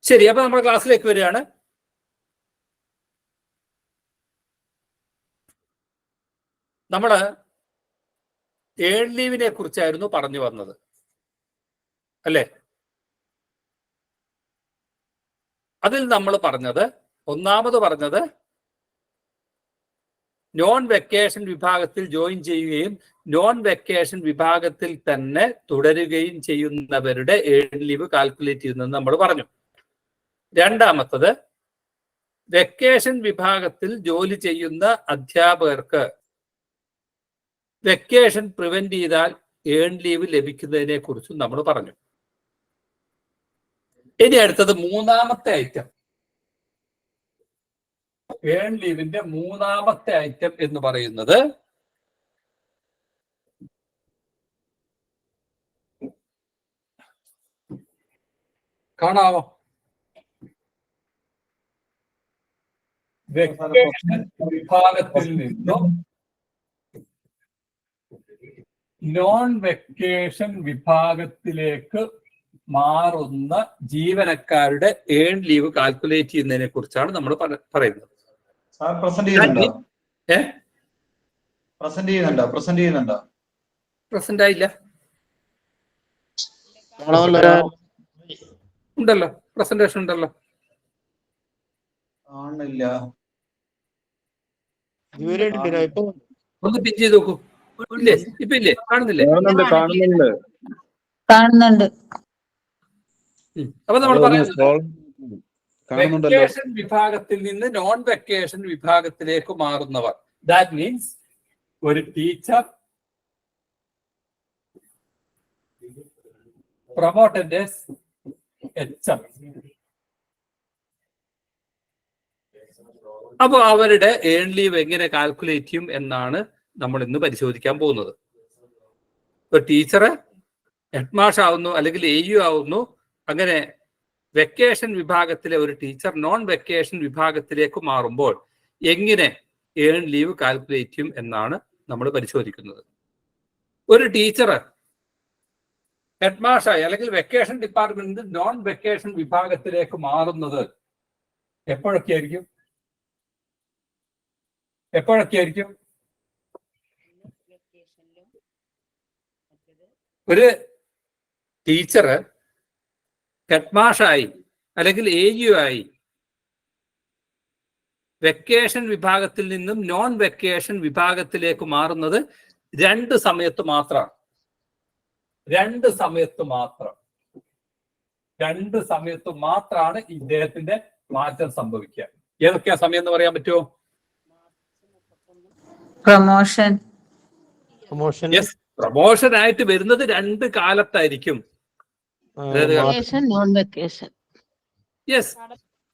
ശരി, അപ്പൊ നമ്മുടെ ക്ലാസ്സിലേക്ക് വരികയാണ്. നമ്മള് ഏൺ ലീവിനെ കുറിച്ചായിരുന്നു പറഞ്ഞു വന്നത്, അല്ലേ? അതിൽ നമ്മൾ ഒന്നാമത് പറഞ്ഞത് നോൺ വെക്കേഷൻ വിഭാഗത്തിൽ ജോയിൻ ചെയ്യുകയും നോൺ വെക്കേഷൻ വിഭാഗത്തിൽ തന്നെ തുടരുകയും ചെയ്യുന്നവരുടെ ഏൺ ലീവ് കാൽക്കുലേറ്റ് ചെയ്യുന്നതെന്ന് നമ്മൾ പറഞ്ഞു. രണ്ടാമത്തത് വെക്കേഷൻ വിഭാഗത്തിൽ ജോലി ചെയ്യുന്ന അധ്യാപകർക്ക് വെക്കേഷൻ പ്രിവെന്റ് ചെയ്താൽ ഏൺ ലീവ് ലഭിക്കുന്നതിനെ കുറിച്ചും നമ്മൾ പറഞ്ഞു. ഇനി അടുത്തത് മൂന്നാമത്തെ ഐറ്റം, ഏൺ ലീവിന്റെ മൂന്നാമത്തെ ഐറ്റം എന്ന് പറയുന്നത് കാണാമോ? വെക്കേഷൻ വിഭാഗത്തിൽ നിന്നും നോൺ വെക്കേഷൻ വിഭാഗത്തിലേക്ക് മാറുന്ന ജീവനക്കാരുടെ ഏൺ ലീവ് കാൽക്കുലേറ്റ് ചെയ്യുന്നതിനെ കുറിച്ചാണ് നമ്മൾ പറയുന്നത്. പ്രസന്റ് ആയില്ല, ഉണ്ടല്ലോ, പ്രസന്റേഷൻ ഉണ്ടല്ലോ. ഒന്ന് പിൻ ചെയ്ത് നോക്കൂ. ഇല്ലേ? ഇപ്പൊ ഇല്ലേ? കാണുന്നില്ലേ? കാണുന്നുണ്ട്. അപ്പൊ നമ്മൾ പറയുന്നത് വെക്കേഷൻ വിഭാഗത്തിൽ നിന്ന് നോൺ വെക്കേഷൻ വിഭാഗത്തിലേക്ക് മാറുന്നവർ, ദാറ്റ് മീൻസ് ഒരു ടീച്ചർ പ്രൊമോട്ടഡ് ആസ് HM, അപ്പൊ അവരുടെ ഏൺ ലീവ് എങ്ങനെ കാൽക്കുലേറ്റ് ചെയ്യും എന്നാണ് നമ്മൾ ഇന്ന് പരിശോധിക്കാൻ പോകുന്നത്. ഇപ്പൊ ടീച്ചറ് ഹെഡ് മാഷ് ആവുന്നു, അല്ലെങ്കിൽ AU ആവുന്നു. അങ്ങനെ വെക്കേഷൻ വിഭാഗത്തിലെ ഒരു ടീച്ചർ നോൺ വെക്കേഷൻ വിഭാഗത്തിലേക്ക് മാറുമ്പോൾ എങ്ങനെ ഏൺ ലീവ് കാൽക്കുലേറ്റ് ചെയ്യും എന്നാണ് നമ്മൾ പരിശോധിക്കുന്നത്. ഒരു ടീച്ചർ ഹെഡ് മാഷായി അല്ലെങ്കിൽ വെക്കേഷൻ ഡിപ്പാർട്ട്മെന്റിൽ നോൺ വെക്കേഷൻ വിഭാഗത്തിലേക്ക് മാറുന്നത് എപ്പോഴൊക്കെയായിരിക്കും? ഒരു ടീച്ചർ ഹെഡ് മാഷായി അല്ലെങ്കിൽ AU ആയി വെക്കേഷൻ വിഭാഗത്തിൽ നിന്നും നോൺ വെക്കേഷൻ വിഭാഗത്തിലേക്ക് മാറുന്നത് രണ്ട് സമയത്ത് മാത്രമാണ്. രണ്ട് സമയത്ത് മാത്രമാണ് ഇദ്ദേഹത്തിന്റെ മാറ്റം സംഭവിക്കുക. ഏതൊക്കെയാ സമയം എന്ന് പറയാൻ പറ്റുമോ? പ്രൊമോഷൻ ആയിട്ട് വരുന്നത് രണ്ട് കാലത്തായിരിക്കും.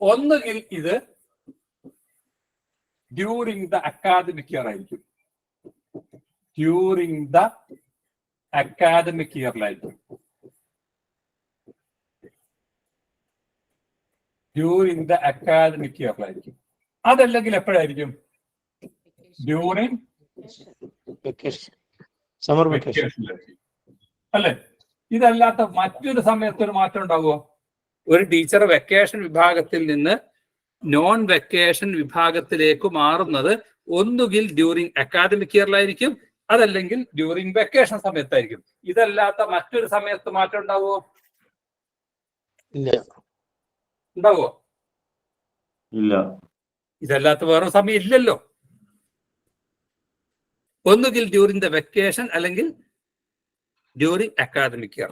ഒന്നുകിൽ ഇത് ഡ്യൂറിംഗ് ദ അക്കാദമിക് ഇയർ ആയിരിക്കും, അതല്ലെങ്കിൽ എപ്പോഴായിരിക്കും? ഡ്യൂറിംഗ് സമ്മർ വെക്കേഷൻ അല്ലെ? ഇതല്ലാത്ത മറ്റൊരു സമയത്ത് ഒരു മാറ്റം ഉണ്ടാവുമോ? ഒരു ടീച്ചർ വെക്കേഷൻ വിഭാഗത്തിൽ നിന്ന് നോൺ വെക്കേഷൻ വിഭാഗത്തിലേക്ക് മാറുന്നത് ഒന്നുകിൽ ഡ്യൂറിംഗ് അക്കാദമിക് ഇയറിലായിരിക്കും, അതല്ലെങ്കിൽ ഡ്യൂറിംഗ് വെക്കേഷൻ സമയത്തായിരിക്കും. ഇതല്ലാത്ത മറ്റൊരു സമയത്ത് മാറ്റം ഉണ്ടാവുമോ? ഉണ്ടാവുമോ? ഇല്ല. ഇതല്ലാത്ത വേറെ സമയം ഇല്ലല്ലോ. ഒന്നുകിൽ ഡ്യൂറിംഗ് ദ വെക്കേഷൻ അല്ലെങ്കിൽ during academic year.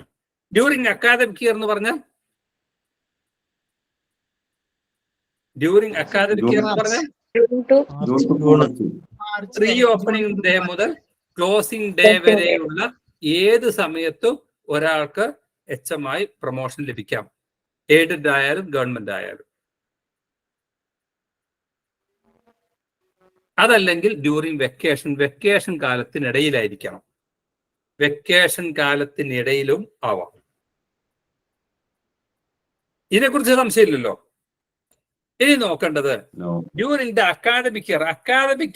During academic year എന്ന് പറഞ്ഞാൽ പ്രീ ഓപ്പണിംഗ് ഡേ മുതൽ ക്ലോസിംഗ് ഡേ വരെയുള്ള ഏത് സമയത്തും ഒരാൾക്ക് HM ആയി പ്രൊമോഷൻ ലഭിക്കാം, എയ്ഡഡ് ആയാലും ഗവൺമെന്റ് ആയാലും. അതല്ലെങ്കിൽ ഡ്യൂറിംഗ് വെക്കേഷൻ കാലത്തിനിടയിലായിരിക്കണം. വെക്കേഷൻ കാലത്തിനിടയിലും ആവാം. ഇതിനെക്കുറിച്ച് സംശയമില്ലല്ലോ. ഇനി നോക്കേണ്ടത് ഡ്യൂറിംഗ് ദ അക്കാദമിക്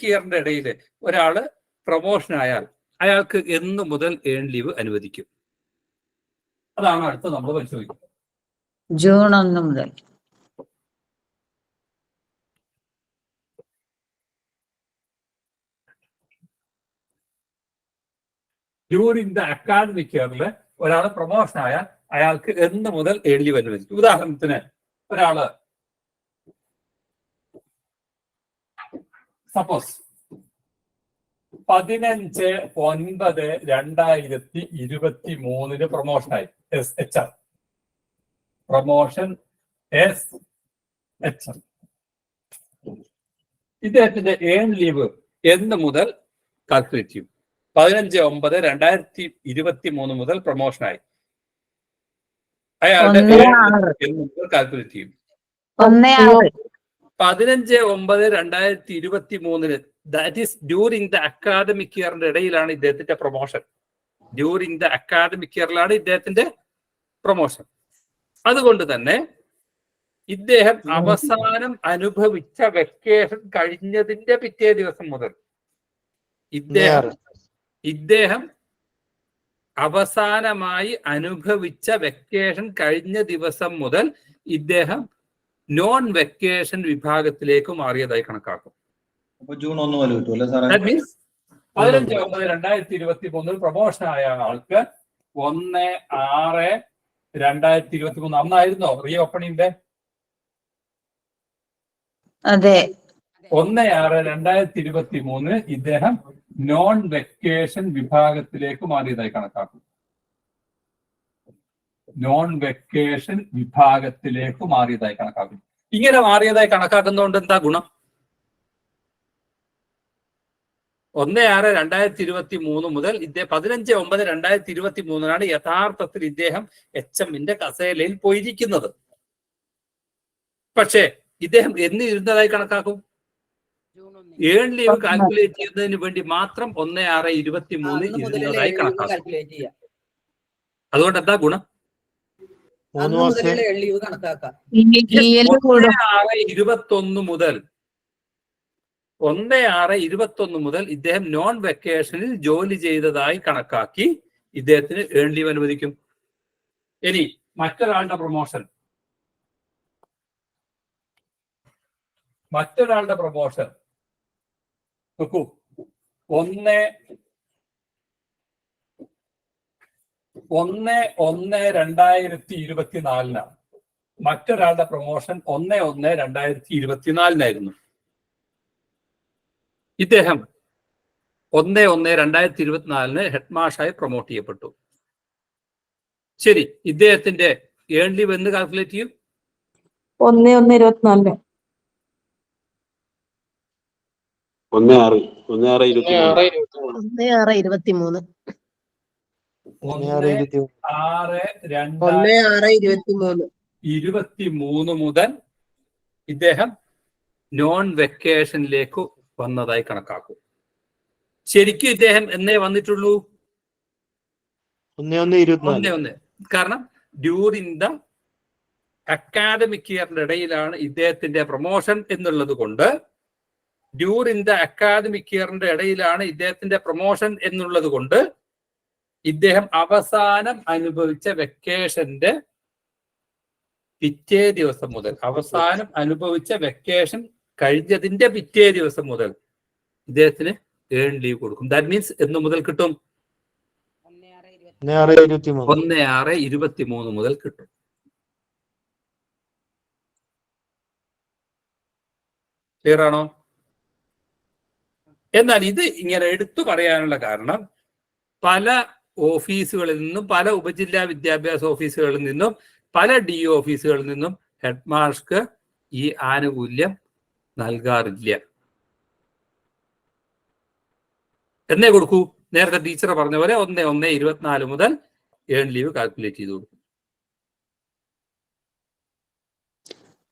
ഇയറിന്റെ ഇടയിൽ ഒരാള് പ്രൊമോഷൻ ആയാൽ അയാൾക്ക് എന്ന് മുതൽ ഏൺ ലീവ് അനുവദിക്കും? അതാണ് അടുത്ത് നമ്മൾ പരിശോധിക്കുന്നത്. ജൂൺ 1 മുതൽ. ഡ്യൂറിംഗ് ദ അക്കാഡമിക് ഇയറിൽ ഒരാൾ പ്രൊമോഷൻ ആയാൽ അയാൾക്ക് എന്ന് മുതൽ ഏൺ ലീവ് അനുവദിക്കും. ഉദാഹരണത്തിന് ഒരാള് സപ്പോസ് 15/9/2023 പ്രൊമോഷനായി HR പ്രൊമോഷൻ HR. ഇദ്ദേഹത്തിന്റെ ഏൺ ലീവ് എന്ന് മുതൽ കാൽക്കുലേറ്റ് ചെയ്യും? 15/9/2023 മുതൽ പ്രൊമോഷനായി അയാളുടെ എന്ന് മുതൽ കാൽക്കുലേറ്റ് ചെയ്യും? 15/9/2023 that is during the academic ഇയറിന്റെ ഇടയിലാണ് ഇദ്ദേഹത്തിന്റെ പ്രൊമോഷൻ. ഡ്യൂറിംഗ് ദ അക്കാദമിക് ഇയറിലാണ് ഇദ്ദേഹത്തിന്റെ പ്രൊമോഷൻ. അതുകൊണ്ട് തന്നെ ഇദ്ദേഹം അവസാനം അനുഭവിച്ച വെക്കേഷൻ കഴിഞ്ഞതിന്റെ പിറ്റേ ദിവസം മുതൽ ഇദ്ദേഹം അവസാനമായി അനുഭവിച്ച വെക്കേഷൻ കഴിഞ്ഞ ദിവസം മുതൽ ഇദ്ദേഹം നോൺ വെക്കേഷൻ വിഭാഗത്തിലേക്ക് മാറിയതായി കണക്കാക്കും. ജൂൺ 1 മുതൽ കിട്ടുമല്ലേ സാറേ? 15/9/2023 പ്രൊമോഷൻ ആയ ആൾക്ക് 1/6/2023 അന്നായിരുന്നോ റീ ഓപ്പണിംഗ്? അതെ. 1/6/2023 ഇദ്ദേഹം നോൺ വെക്കേഷൻ വിഭാഗത്തിലേക്ക് മാറിയതായി കണക്കാക്കും. നോൺ വെക്കേഷൻ വിഭാഗത്തിലേക്ക് മാറിയതായി കണക്കാക്കും. ഇങ്ങനെ മാറിയതായി കണക്കാക്കുന്നതുകൊണ്ട് എന്താ ഗുണം? 1/6/2023 മുതൽ 15/9/2023 യഥാർത്ഥത്തിൽ ഇദ്ദേഹം HMന്റെ കസേലയിൽ പോയിരിക്കുന്നത്. പക്ഷേ ഇദ്ദേഹം എന്ന് ഇരുന്നതായി കണക്കാക്കും? ഏൺ ലീവ് കാൽക്കുലേറ്റ് ചെയ്യുന്നതിന് വേണ്ടി മാത്രം 1/6/2023 ഇരുന്നതായി കണക്കാക്കും. അതുകൊണ്ട് എന്താ ഗുണം? 1/6/21 മുതൽ ഇദ്ദേഹം നോൺ വെക്കേഷനിൽ ജോലി ചെയ്തതായി കണക്കാക്കി ഇദ്ദേഹത്തിന് ഏൺ ലീവ് അനുവദിക്കും. ഇനി മറ്റൊരാളുടെ പ്രൊമോഷൻ നോക്കൂ. 1/1/2024 മറ്റൊരാളുടെ പ്രൊമോഷൻ 1/1/2024 ഇദ്ദേഹം 1/1/2024 ഹെഡ് മാഷായി പ്രൊമോട്ട് ചെയ്യപ്പെട്ടു. ശരി, ഇദ്ദേഹത്തിന്റെ ഏൺ ലീവ് എന്ന് കാൽക്കുലേറ്റ് ചെയ്യും? 1/1/24 മുതൽ ഇദ്ദേഹം നോൺ വെക്കേഷനിലേക്ക് വന്നതായി കണക്കാക്കും. ശരിക്കും ഇദ്ദേഹം എന്നേ വന്നിട്ടുള്ളൂ? 1/1. കാരണം ഡ്യൂറിംഗ് ദ അക്കാദമിക് ഇയറിന്റെ ഇടയിലാണ് ഇദ്ദേഹത്തിന്റെ പ്രൊമോഷൻ എന്നുള്ളത് കൊണ്ട് ഇദ്ദേഹം അവസാനം അനുഭവിച്ച വെക്കേഷന്റെ പിറ്റേ ദിവസം മുതൽ വെക്കേഷൻ കഴിഞ്ഞതിന്റെ പിറ്റേ ദിവസം മുതൽ ഇദ്ദേഹത്തിന് ഏൺ ലീവ് കൊടുക്കും. ദാറ്റ് മീൻസ് എന്ന് മുതൽ കിട്ടും? 1/6/23 മുതൽ കിട്ടും. ക്ലിയർ ആണോ? എന്നാൽ ഇത് ഇങ്ങനെ എടുത്തു പറയാനുള്ള കാരണം പല ഓഫീസുകളിൽ നിന്നും, പല ഉപജില്ലാ വിദ്യാഭ്യാസ ഓഫീസുകളിൽ നിന്നും, പല DO ഓഫീസുകളിൽ നിന്നും ഹെഡ് മാർക്ക് ഈ ആനുകൂല്യം നൽകാറില്ല. എന്നേ കൊടുക്കൂ? നേരത്തെ ടീച്ചർ പറഞ്ഞ പോലെ 1/1/24 മുതൽ ഏൺ ലീവ് കാൽക്കുലേറ്റ് ചെയ്ത് കൊടുക്കും.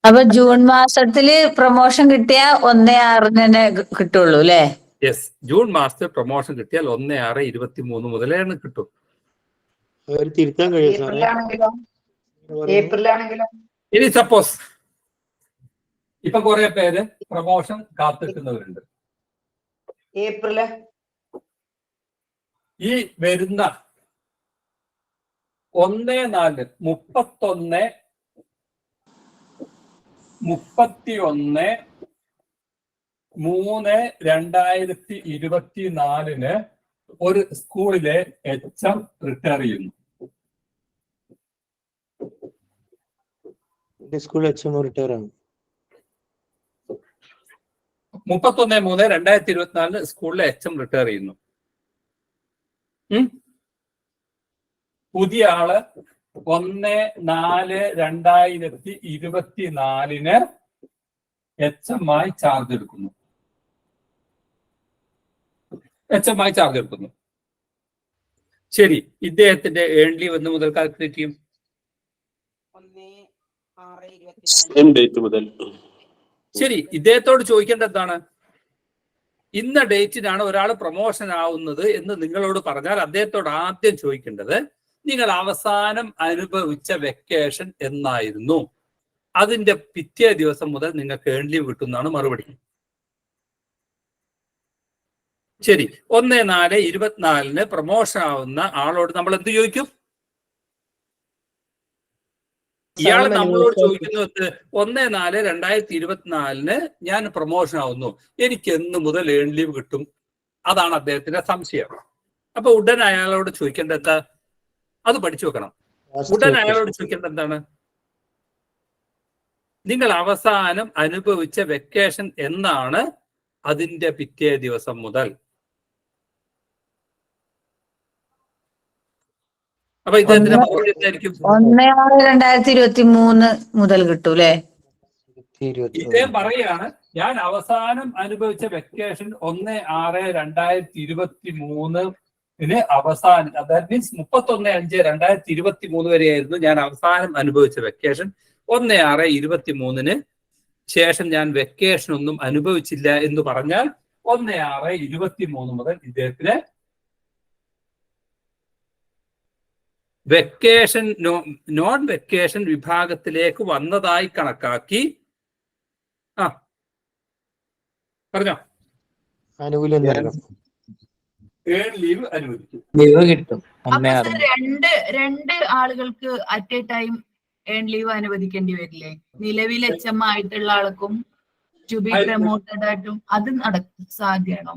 അപ്പൊ ജൂൺ മാസത്തില് പ്രൊമോഷൻ കിട്ടിയ 1/6 കിട്ടുള്ളൂ അല്ലേ? യെസ്, ജൂൺ മാസത്തിൽ പ്രൊമോഷൻ കിട്ടിയാൽ 1/6/23 മുതലാണ് കിട്ടും. ഇനി സപ്പോസ് ഇപ്പൊ കുറെ പേര് പ്രൊമോഷൻ കാത്തിരിക്കുന്നവരുണ്ട്. ഈ വരുന്ന 1/4/31/3/2024 ഒരു സ്കൂളിലെ HM റിട്ടയർ ചെയ്യുന്നു. സ്കൂൾ HM റിട്ടയർ ആണ്. 31/3/2024 സ്കൂളിലെ HM റിട്ടയർ ചെയ്യുന്നു. പുതിയ ആള് 1/4/2024 HM ആയി ചാർജ് എടുക്കുന്നു. ശരി, ഇദ്ദേഹത്തിന്റെ ഏൺ ലീവ് എന്ന് മുതൽ കാൽക്കുലേറ്റ് ചെയ്യും? ശരി, ഇദ്ദേഹത്തോട് ചോദിക്കേണ്ട എന്താണ്? ഇന്ന ഡേറ്റിനാണ് ഒരാൾ പ്രൊമോഷൻ ആവുന്നത് എന്ന് നിങ്ങളോട് പറഞ്ഞാൽ അദ്ദേഹത്തോട് ആദ്യം ചോദിക്കേണ്ടത് നിങ്ങൾ അവസാനം അനുഭവിച്ച വെക്കേഷൻ എന്നായിരുന്നു. അതിന്റെ പിറ്റേ ദിവസം മുതൽ നിങ്ങൾക്ക് ഏൺ ലീവ് കിട്ടുന്നതാണ് മറുപടി. ശരി, 1/4/24 പ്രൊമോഷൻ ആവുന്ന ആളോട് നമ്മൾ എന്ത് ചോദിക്കും? ഇയാൾ നമ്മളോട് ചോദിക്കുന്നത് 1/4/2024 ഞാൻ പ്രൊമോഷൻ ആവുന്നു, എനിക്ക് എന്ന് മുതൽ ഏൺ ലീവ് കിട്ടും? അതാണ് അദ്ദേഹത്തിന്റെ സംശയം. അപ്പൊ ഉടൻ അയാളോട് ചോദിക്കേണ്ട എന്താ? അത് പഠിച്ചു വെക്കണം. ഉടൻ അയാളോട് ചോദിക്കേണ്ട എന്താണ്? നിങ്ങൾ അവസാനം അനുഭവിച്ച വെക്കേഷൻ എന്നാണ്? അതിന്റെ പിറ്റേ ദിവസം മുതൽ. അപ്പൊ ഇദ്ദേഹത്തിന്റെ മറുപടി എന്തായിരിക്കും? 1/6/2023 മുതൽ കിട്ടൂ അല്ലെ? ഇദ്ദേഹം പറയാണ് ഞാൻ അവസാനം അനുഭവിച്ച വെക്കേഷൻ 1/6/2023 അവസാനം, ദാറ്റ് മീൻസ് 31/5/2023 വരെയായിരുന്നു ഞാൻ അവസാനം അനുഭവിച്ച വെക്കേഷൻ. 1/6/23 ശേഷം ഞാൻ വെക്കേഷൻ ഒന്നും അനുഭവിച്ചില്ല എന്ന് പറഞ്ഞാൽ 1/6/23 മുതൽ ഇദ്ദേഹത്തിന് വെക്കേഷൻ നോൺ വെക്കേഷൻ വിഭാഗത്തിലേക്ക് വന്നതായി കണക്കാക്കി പറഞ്ഞോ ആനുകൂല്യം ഏൺ ലീവ് അനുവദിക്കും. ലീവ് കിട്ടും. രണ്ട് ആളുകൾക്ക് at a time earn leave അനുവദിക്കേണ്ടി വരില്ലേ? നിലവിൽ HM ആയിട്ടുള്ള ആൾക്കും ടു ബി പ്രൊമോട്ടഡ് ആയിട്ടും അത് സാധ്യമാണോ?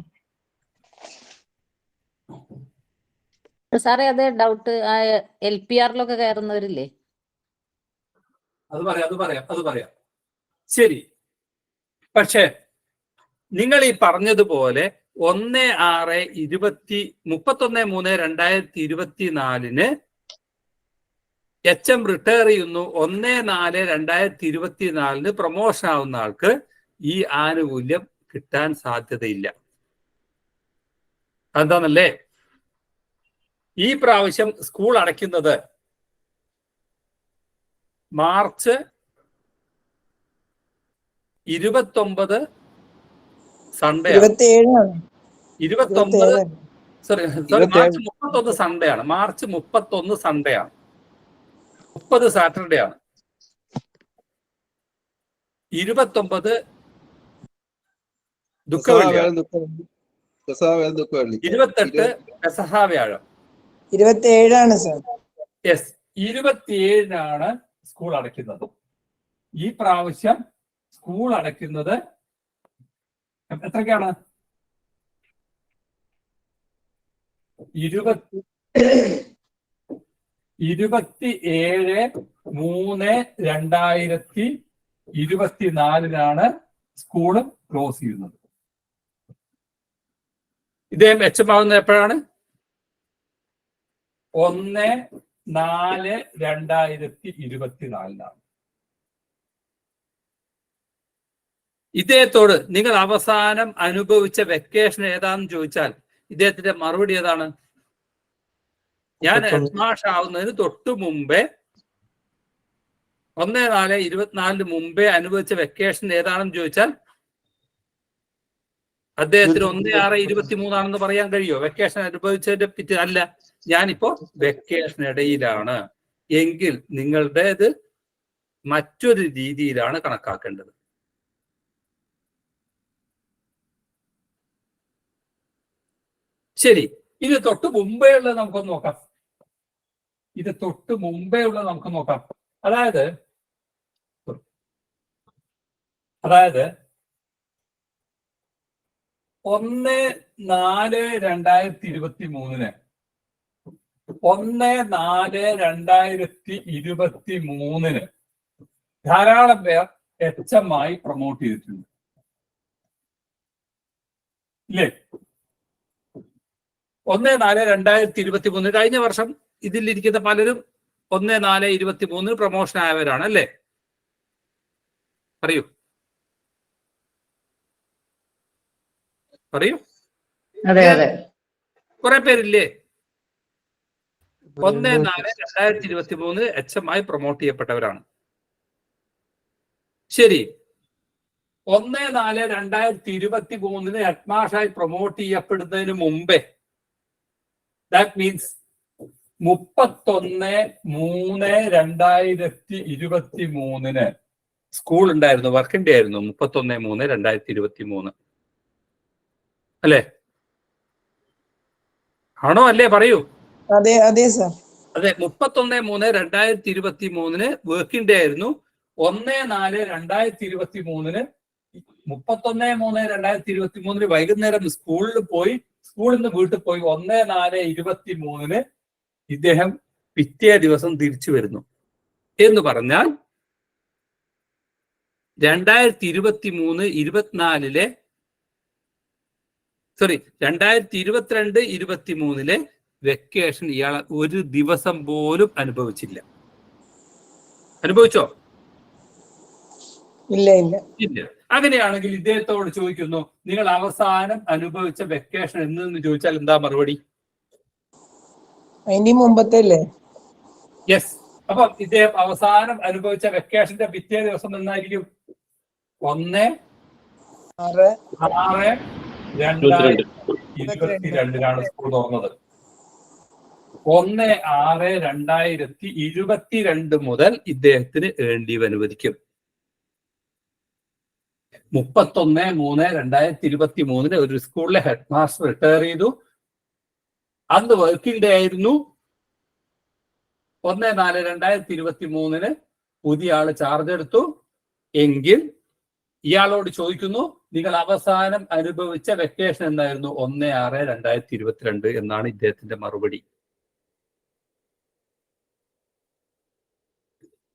സാറേ അതേ ഡൗട്ട്. LPR-ലൊക്കെ കയറുന്നവരില്ലേ? അത് പറയാം. ശരി, പക്ഷേ നിങ്ങൾ ഈ പറഞ്ഞതുപോലെ 31/3/2024 HM റിട്ടയർ ചെയ്യുന്നു. 1/4/2024 പ്രൊമോഷൻ ആവുന്ന ആൾക്ക് ഈ ആനുകൂല്യം കിട്ടാൻ സാധ്യതയില്ല. എന്താന്നല്ലേ? ഈ പ്രാവശ്യം സ്കൂൾ അടയ്ക്കുന്നത് March 29 Sunday, 29 sorry March 31 Sunday ആണ്. മാർച്ച് 31 സൺഡേ ആണ്. 30 സാറ്റർഡേ ആണ്. 29 ദുഃഖവെള്ളിയാണ്. 28 പെസഹ വ്യാഴം. 27 സാർ. യെസ്, 27 സ്കൂൾ അടയ്ക്കുന്നത്. ഈ പ്രാവശ്യം സ്കൂൾ അടയ്ക്കുന്നത് എത്രയ്ക്കാണ്? 27/3/2024 സ്കൂള് ക്ലോസ് ചെയ്യുന്നത്. ഇദ്ദേഹം HM ആവുന്നത് എപ്പോഴാണ്? 1/4/2024 ഇദ്ദേഹത്തോട് നിങ്ങൾ അവസാനം അനുഭവിച്ച വെക്കേഷൻ ഏതാണെന്ന് ചോദിച്ചാൽ ഇദ്ദേഹത്തിന്റെ മറുപടി ഏതാണ്? ഞാൻ ഹെഡ്മാഷ് ആവുന്നതിന് തൊട്ടു മുമ്പേ 1/4/24 മുമ്പേ അനുഭവിച്ച വെക്കേഷൻ ഏതാണെന്ന് ചോദിച്ചാൽ അദ്ദേഹത്തിന് 1/6/23 ആണെന്ന് പറയാൻ കഴിയുമോ? വെക്കേഷൻ അനുഭവിച്ചതിന്റെ പിറ്റേ അല്ല, ഞാനിപ്പോ വെക്കേഷൻ ഇടയിലാണ് എങ്കിൽ നിങ്ങളുടേത് മറ്റൊരു രീതിയിലാണ് കണക്കാക്കേണ്ടത്. ശരി, ഇത് തൊട്ട് മുമ്പേ ഉള്ളത് നമുക്കൊന്ന് നോക്കാം. അതായത് 1/4/2023 1/4/2023 ധാരാളം പേർ HM ആയി പ്രൊമോട്ട് ചെയ്തിട്ടുണ്ട്, ഇല്ലേ? 1/4/2023 കഴിഞ്ഞ വർഷം ഇതിലിരിക്കുന്ന പലരും 1/4/23 പ്രൊമോഷൻ ആയവരാണ്, അല്ലേ? പറയൂ. അതെ അതെ. കുറെ പേരില്ലേ? 1/4/2023 HM ആയി പ്രൊമോട്ട് ചെയ്യപ്പെട്ടവരാണ്. ശരി, 1/4/2023 ഹെഡ്മാഷായി പ്രൊമോട്ട് ചെയ്യപ്പെടുന്നതിന് മുമ്പേ, ദാറ്റ് മീൻസ് 31/3/2023 സ്കൂൾ ഉണ്ടായിരുന്നു, വർക്കിംഗ് ഡേ ആയിരുന്നു 31/3/2023, അല്ലേ? ആണോ അല്ലേ? പറയൂ. അതെ അതെ സർ. അതെ, 31/3/2023 വർക്കിംഗ് ഡേ ആയിരുന്നു. 1/4/2023 31/3/2023 വൈകുന്നേരം സ്കൂളിൽ പോയി, സ്കൂളിൽ നിന്ന് വീട്ടിൽ പോയി 1/4/23 ഇദ്ദേഹം പിറ്റേ ദിവസം തിരിച്ചു വരുന്നു എന്ന് പറഞ്ഞാൽ 2023-24 2022-23 വെക്കേഷൻ ഇയാൾ ഒരു ദിവസം പോലും അനുഭവിച്ചില്ല. അനുഭവിച്ചോ? ഇല്ല ഇല്ല ഇല്ല. അങ്ങനെയാണെങ്കിൽ ഇദ്ദേഹത്തോട് ചോദിക്കുന്നു, നിങ്ങൾ അവസാനം അനുഭവിച്ച വെക്കേഷൻ എന്ന് ചോദിച്ചാൽ എന്താ മറുപടി? അതിന്റെ മുമ്പത്തെ അല്ലേ? യെസ്. അപ്പൊ ഇദ്ദേഹം അവസാനം അനുഭവിച്ച വെക്കേഷന്റെ പിറ്റേ ദിവസം എന്നായിരിക്കും? 1/6/2022 സ്കൂൾ തുറന്നത്. 1/6/2022 മുതൽ ഇദ്ദേഹത്തിന് ഏൺ ലീവ് അനുവദിക്കും. 31/3/2023 ഒരു സ്കൂളിലെ ഹെഡ് മാസ്റ്റർ റിട്ടയർ ചെയ്തു. അന്ന് വർക്കിംഗ് ഡേ ആയിരുന്നു. 1/4/2023 പുതിയ ആള് ചാർജ് എടുത്തു എങ്കിൽ ഇയാളോട് ചോദിക്കുന്നു, നിങ്ങൾ അവസാനം അനുഭവിച്ച വെക്കേഷൻ എന്തായിരുന്നു? 1/6/2022 എന്നാണ് ഇദ്ദേഹത്തിന്റെ മറുപടി.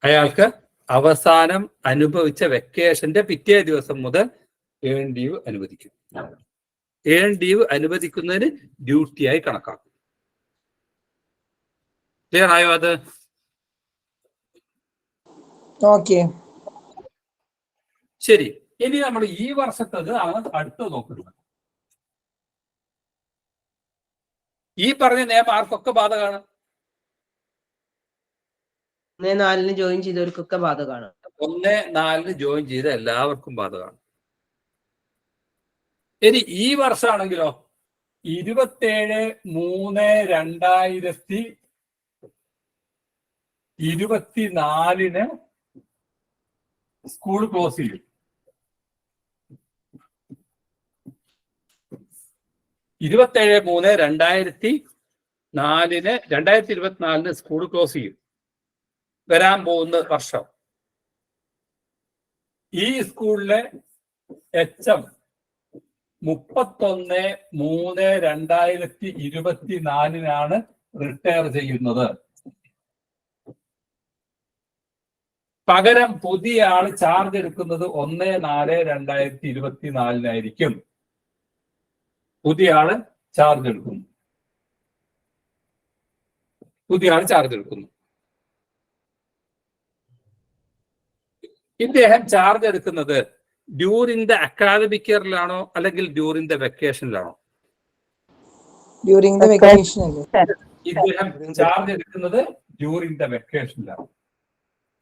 അയാൾക്ക് അവസാനം അനുഭവിച്ച വെക്കേഷന്റെ പിറ്റേ ദിവസം മുതൽ ഏൺ ലീവ് അനുവദിക്കും. ഏൺ ലീവ് അനുവദിക്കുന്നതിന് ഡ്യൂട്ടിയായി കണക്കാക്കും. ക്ലിയർ ആയോ അത്? ഓക്കെ. ശരി, ഇനി നമ്മൾ ഈ വർഷത്തത് ആണ് അടുത്തത് നോക്കുന്നത്. ഈ പറഞ്ഞ നിയമം ആർക്കൊക്കെ ബാധകമാണ്? 1/4 ജോയിൻ ചെയ്തവർക്കൊക്കെ ബാധകമാണ്. 1/4 ജോയിൻ ചെയ്ത എല്ലാവർക്കും ബാധകമാണ്. ഇനി ഈ വർഷമാണെങ്കിലോ 27/3/2024 സ്കൂൾ ക്ലോസ് ചെയ്യും. 27/3/2024 സ്കൂൾ ക്ലോസ് ചെയ്യും. വരാൻ പോകുന്ന വർഷം ഈ സ്കൂളിലെ HM 31/3/2024 റിട്ടയർ ചെയ്യുന്നത്. പകരം പുതിയ ആള് ചാർജ് എടുക്കുന്നത് 1/4/2024 പുതിയ ആള് ചാർജ് എടുക്കുന്നു. ഇദ്ദേഹം ചാർജ് എടുക്കുന്നത് ഡ്യൂറിംഗ് ദ അക്കാദമിക് ഇയറിലാണോ അല്ലെങ്കിൽ ഡ്യൂറിംഗ് ദ വെക്കേഷനിലാണോ? ഡ്യൂറിംഗ് ദ വെക്കേഷൻ അല്ലേ? ഇദ്ദേഹം ചാർജ് എടുക്കുന്നത് ഡ്യൂറിംഗ് ദ വെക്കേഷനിലാണ്.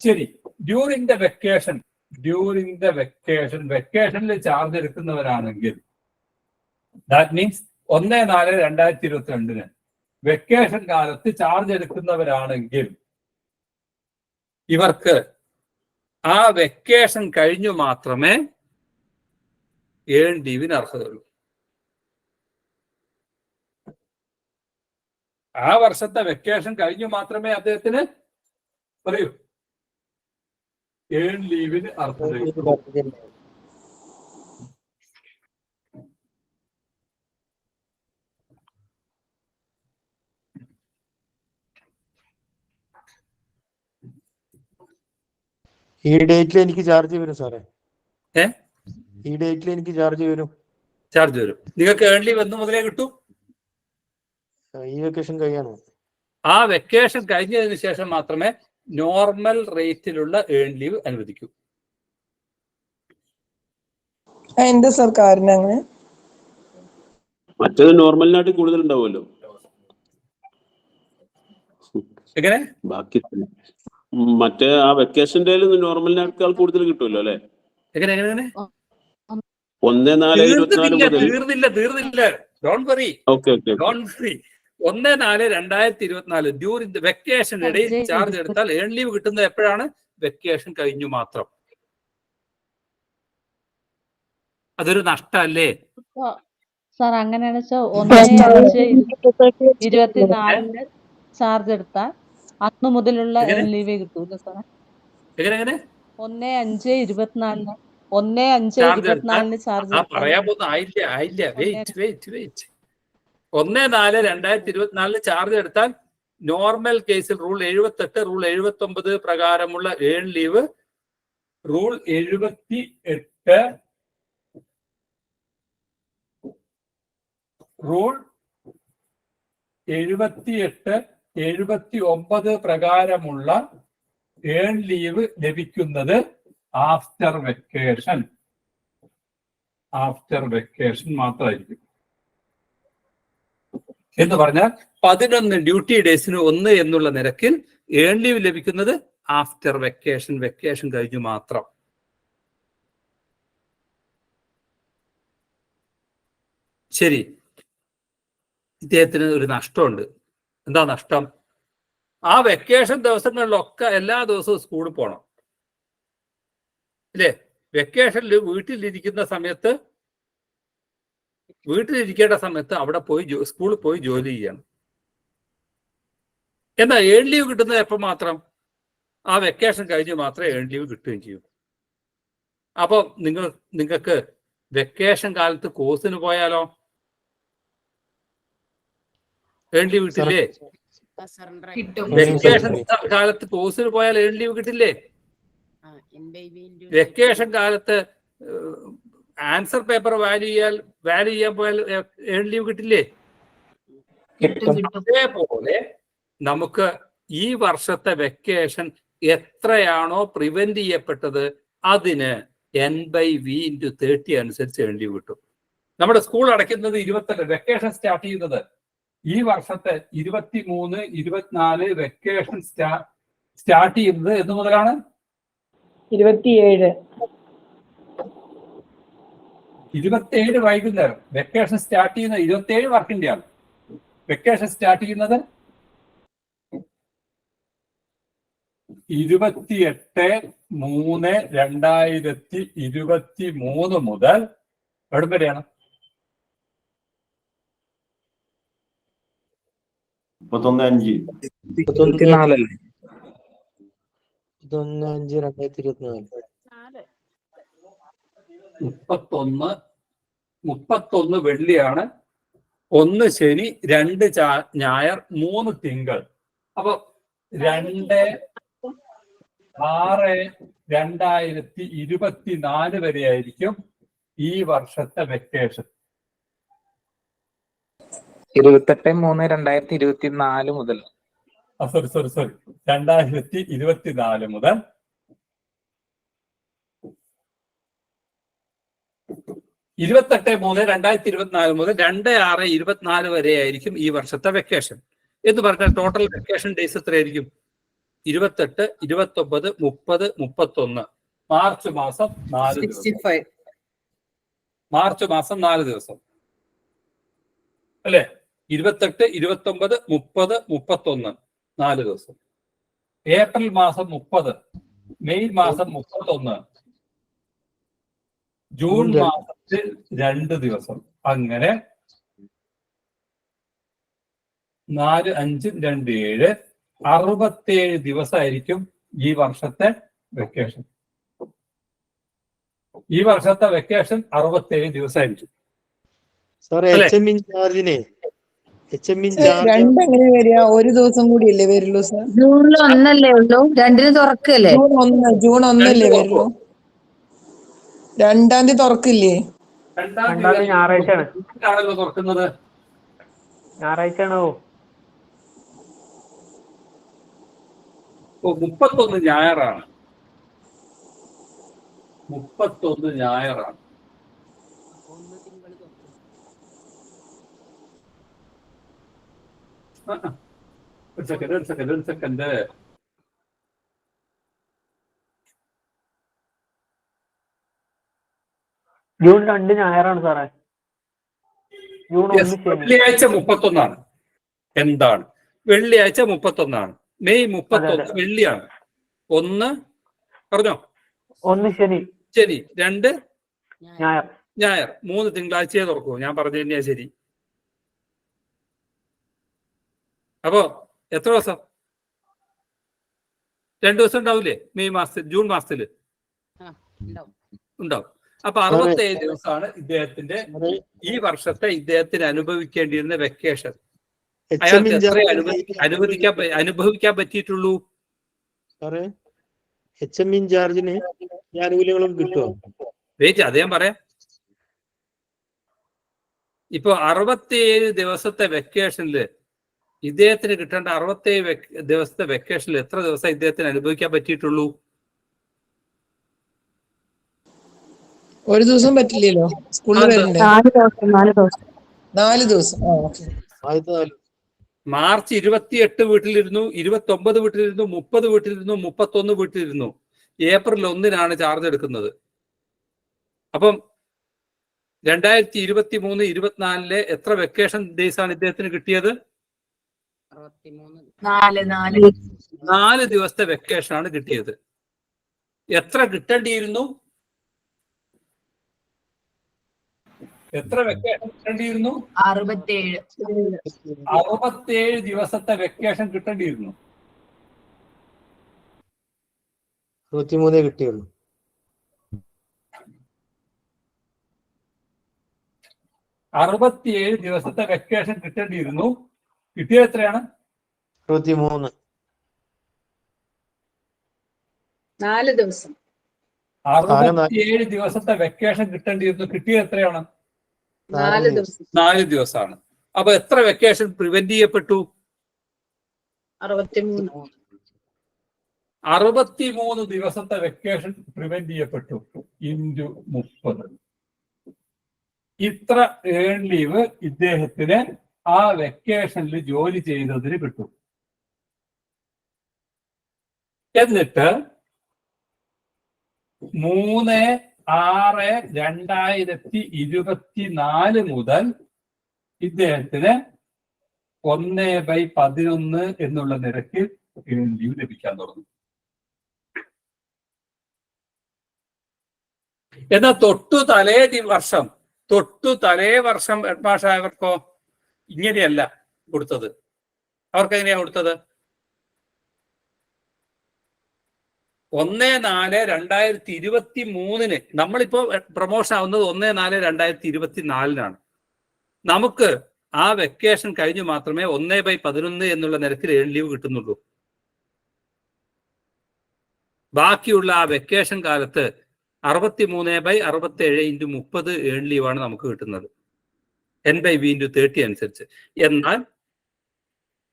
ശരി, ഡ്യൂറിംഗ് ദ വെക്കേഷനിൽ ചാർജ് എടുക്കുന്നവരാണെങ്കിൽ ദാറ്റ് മീൻസ് 1/4/2022 വെക്കേഷൻ കാലത്ത് ചാർജ് എടുക്കുന്നവരാണെങ്കിൽ ഇവർക്ക് ആ വെക്കേഷൻ കഴിഞ്ഞു മാത്രമേ ഏൺ ലീവിന് അർഹതയുള്ളൂ. ആ വർഷത്തെ വെക്കേഷൻ കഴിഞ്ഞു മാത്രമേ അദ്ദേഹത്തിന് പറയൂ ഏൺ ലീവിന് അർഹതയുള്ളൂ. ഈ ഡേറ്റിൽ എനിക്ക് ചാർജ് വരും സാറേ. ഏ ഈ ഡേറ്റിൽ എനിക്ക് ചാർജ് വരും. ചാർജ് വരും. നിങ്ങൾക്ക് ഏൺ ലീവ് എന്ന് മുതലേ കിട്ടും? ഈ വെക്കേഷൻ കഴിയാണോ? ആ വെക്കേഷൻ കഴിഞ്ഞതിന് ശേഷം മാത്രമേ നോർമൽ റേറ്റിലുള്ള ഏൺ ലീവ് അനുവദിക്കൂ. എന്താ സാർ കാരണം അങ്ങനെ? മറ്റേത് നോർമലിനായിട്ട് കൂടുതൽ ഉണ്ടാവുമല്ലോ. എങ്ങനെ? ബാക്കി മറ്റേ ആ വെക്കേഷൻ ഡേയിൽ നോർമലിനേക്കാൾ കൂടുതൽ കിട്ടുമല്ലോ അല്ലെ? എങ്ങനെ എങ്ങനെ എങ്ങനെ? 1/4/24 തീർന്നില്ല. Don't worry. Okay okay. 1/4/2024 during the vacation ഇടയിൽ ചാർജ് എടുത്താൽ ഏൺ ലീവ് കിട്ടുന്നത് എപ്പോഴാണ്? വെക്കേഷൻ കഴിഞ്ഞു മാത്രം. അതൊരു നഷ്ടല്ലേ സാർ? അങ്ങനെയാണ് വെച്ചാൽ 1/5/24 ചാർജ് എടുത്താൽ അന്ന് മുതലുള്ള ലീവേ കിട്ടൂല സാറേ? എങ്ങനെ? 1/5/24 1/5/24 ചാർജ് പറയാൻ പോകുന്ന ആയില്ല. വെയിറ്റ്. 1/4/2024 ചാർജ് എടുത്താൽ നോർമൽ കേസിൽ റൂൾ 78, റൂൾ 79 പ്രകാരമുള്ള ഏൺ ലീവ് റൂൾ 78, റൂൾ 78, 79 പ്രകാരമുള്ള ഏൺ ലീവ് ലഭിക്കുന്നത് ആഫ്റ്റർ വെക്കേഷൻ മാത്രമായിരിക്കും. എന്ന് പറഞ്ഞാൽ 11 ഡ്യൂട്ടി ഡേയ്സിന് 1 എന്നുള്ള നിരക്കിൽ ഏൺ ലീവ് ലഭിക്കുന്നത് ആഫ്റ്റർ വെക്കേഷൻ കഴിഞ്ഞു മാത്രം. ശരി, ഇദ്ദേഹത്തിന് ഒരു നഷ്ടമുണ്ട്. എന്താ നഷ്ടം? ആ വെക്കേഷൻ ദിവസങ്ങളിലൊക്കെ എല്ലാ ദിവസവും സ്കൂളിൽ പോകണം ഇല്ലേ? വെക്കേഷനിൽ വീട്ടിലിരിക്കേണ്ട സമയത്ത് അവിടെ പോയി സ്കൂളിൽ പോയി ജോലി ചെയ്യണം. എന്നാൽ ഏൺ ലീവ് കിട്ടുന്നത് എപ്പോൾ മാത്രം? ആ വെക്കേഷൻ കഴിഞ്ഞ് മാത്രമേ ഏൺ ലീവ് കിട്ടുകയും ചെയ്യൂ. അപ്പോൾ നിങ്ങൾക്ക് വെക്കേഷൻ കാലത്ത് കോഴ്സിന് പോയാലോ ഏൺ ലീവ് കിട്ടില്ലേ? കിട്ടും. വെക്കേഷൻ കാലത്ത് കോഴ്സിന് പോയാൽ ഏൺ ലീവ് കിട്ടില്ലേ? വെക്കേഷൻ കാലത്ത് ആൻസർ പേപ്പർ വാല്യൂ ചെയ്യാൻ പോയാൽ ഏൺ ലീവ് കിട്ടില്ലേ? അതേപോലെ നമുക്ക് ഈ വർഷത്തെ വെക്കേഷൻ എത്രയാണോ പ്രിവെന്റ് ചെയ്യപ്പെട്ടത് അതിന് N/V/30 അനുസരിച്ച് ഏൺ ലീവ് കിട്ടും. നമ്മുടെ സ്കൂൾ അടയ്ക്കുന്നത് 28, വെക്കേഷൻ സ്റ്റാർട്ട് ചെയ്യുന്നത് ഈ വർഷത്തെ 23, 24 വെക്കേഷൻ സ്റ്റാർട്ട് ചെയ്യുന്നത് എന്ന് മുതലാണ്? 27 വൈകുന്നേരം. വെക്കേഷൻ സ്റ്റാർട്ട് ചെയ്യുന്നത് 27 വർക്കിന്റെ ആണ്. വെക്കേഷൻ സ്റ്റാർട്ട് ചെയ്യുന്നത് 28/3/2023 മുതൽ എവിടെ വരെയാണ്? 31/5/2024 31 വെള്ളിയാണ്, 1 ശനി, 2 ഞായർ, 3 തിങ്കൾ. അപ്പൊ 2/6/2024 വരെ ആയിരിക്കും ഈ വർഷത്തെ വെക്കേഷൻ. 28/3/2024 മുതൽ. സോറി 2024 മുതൽ 28/3/2024 മുതൽ 2/6/2024 വരെ ആയിരിക്കും ഈ വർഷത്തെ വെക്കേഷൻ. എന്ന് പറഞ്ഞാൽ ടോട്ടൽ വെക്കേഷൻ ഡേയ്സ് എത്രയായിരിക്കും? 28, 29, 30, 31. മാർച്ച് മാസം 4 ദിവസം അല്ലെ? 28, 29, 30, 31 4 ദിവസം. ഏപ്രിൽ മാസം 30, മെയ് മാസം 31, ജൂൺ മാസത്തിൽ 2 ദിവസം. അങ്ങനെ 4, 5, 2, 7 67 ദിവസമായിരിക്കും ഈ വർഷത്തെ വെക്കേഷൻ. ഈ വർഷത്തെ വെക്കേഷൻ 67 ദിവസമായിരിക്കും. സാറേ HME ചാർജിനെ HM ഇൻ ചാർജ് രണ്ടെങ്ങനെ വരിക? ഒരു ദിവസം കൂടിയല്ലേ വരുള്ളൂ സർ? ജൂണിൽ ഒന്നല്ലേ ഉള്ളൂ, രണ്ടിന് തുറക്കല്ലേ? ജൂൺ ഒന്നല്ലേ വരുള്ളൂ? 2-ാം തീയതി തുറക്കില്ലേ? രണ്ടാം രണ്ടാം തീയതി ഞായറാഴ്ചയാണ്. തീയതിയാണല്ലോ തുറക്കുന്നത്. ഞായറാഴ്ചയാണോ? 31 ഞായറാണ്. 31 ഞായറാണ്. ഒരു സെക്കൻഡ്. ജൂൺ 2 ഞായറാണ് സാറേ. ജൂൺ 1 ശനി. വെള്ളിയാഴ്ച 31 എന്താണ്? വെള്ളിയാഴ്ച 31 മെയ് 31 വെള്ളിയാണ്. 1 പറഞ്ഞോ? 1 ശനി. ശരി. 2 ഞായർ. 3 തിങ്കളാഴ്ചയെ തുറക്കൂ. ഞാൻ പറഞ്ഞു തന്നെയാ ശരി. അപ്പോ എത്ര ദിവസം? 2 ദിവസം ഉണ്ടാവില്ലേ മെയ് മാസത്തിൽ, ജൂൺ മാസത്തില് ഉണ്ടാവും. അപ്പൊ 67 ദിവസമാണ് ഇദ്ദേഹത്തിന്റെ ഈ വർഷത്തെ ഇദ്ദേഹത്തിന് അനുഭവിക്കേണ്ടിയിരുന്ന വെക്കേഷൻ. അയാൾക്ക് എത്ര അനുഭവിക്കാൻ പറ്റിയിട്ടുള്ളൂ? സാറേ, HM ഇൻ ചാർജിന് ഈ ആനുകൂല്യങ്ങളും കിട്ടുമോ? വെയിറ്റ്, അത് ഞാൻ പറയാം. ഇപ്പൊ 67 ദിവസത്തെ വെക്കേഷനില് ഇദ്ദേഹത്തിന് കിട്ടേണ്ട 67 ദിവസത്തെ വെക്കേഷനിൽ എത്ര ദിവസം ഇദ്ദേഹത്തിന് അനുഭവിക്കാൻ പറ്റിയിട്ടുള്ളൂ? ഒരു ദിവസം പറ്റില്ലല്ലോ, സ്കൂളിൽ വരണ്ടേ? 4 ദിവസം. മാർച്ച് 28 വീട്ടിലിരുന്നു, 29 വീട്ടിലിരുന്നു, 30 വീട്ടിലിരുന്നു, 31 വീട്ടിലിരുന്നു. ഏപ്രിൽ 1-നാണ് ചാർജ് എടുക്കുന്നത്. അപ്പം 2023-24 എത്ര വെക്കേഷൻ ഡേയ്സ് ആണ് ഇദ്ദേഹത്തിന് കിട്ടിയത്? 4 ദിവസത്തെ വെക്കേഷൻ ആണ് കിട്ടിയത്. എത്ര കിട്ടേണ്ടിയിരുന്നു? എത്ര വെക്കേഷൻ കിട്ടേണ്ടിയിരുന്നു? 67 ദിവസത്തെ വെക്കേഷൻ കിട്ടേണ്ടിയിരുന്നു. 23 കിട്ടിയുള്ളൂ. 67 ദിവസത്തെ വെക്കേഷൻ കിട്ടേണ്ടിയിരുന്നു. കിട്ടിയത് എത്രയാണ്? 23. 4 ദിവസം. 67 ദിവസത്തെ വെക്കേഷൻ കിട്ടേണ്ടിയിരുന്നു. കിട്ടിയത് എത്രയാണ്? 4 ദിവസം. 4 ദിവസമാണ്. അപ്പൊ എത്ര വെക്കേഷൻ പ്രിവെന്റ് ചെയ്യപ്പെട്ടു? 63 ദിവസത്തെ വെക്കേഷൻ പ്രിവെന്റ് ചെയ്യപ്പെട്ടു. ഇൻറ്റു 30. ഇത്ര ഏൺ ലീവ് ഇദ്ദേഹത്തിന് ആ വെക്കേഷനിൽ ജോലി ചെയ്തതിന് കിട്ടും. എന്നിട്ട് 3/6/2024 മുതൽ ഇദ്ദേഹത്തിന് 1/11 എന്നുള്ള നിരക്കിൽ ഏൺ ലീവ് ലഭിക്കാൻ തുടങ്ങും. എന്നാൽ തൊട്ടു തലേ വർഷം ഹെഡ്മാഷായവർക്കോ ഇങ്ങനെയല്ല കൊടുത്തത്. അവർക്ക് എങ്ങനെയാ കൊടുത്തത്? 1/4/2023 നമ്മളിപ്പോ പ്രൊമോഷൻ ആവുന്നത് 1/4/2024 നമുക്ക് ആ വെക്കേഷൻ കഴിഞ്ഞ് മാത്രമേ 1/11 എന്നുള്ള നിരക്കിൽ ഏൺ ലീവ് കിട്ടുന്നുള്ളൂ. ബാക്കിയുള്ള ആ വെക്കേഷൻ കാലത്ത് 63/67 × 30 ഏൺ ലീവാണ് നമുക്ക് കിട്ടുന്നത്, N/V/30 അനുസരിച്ച്. എന്നാൽ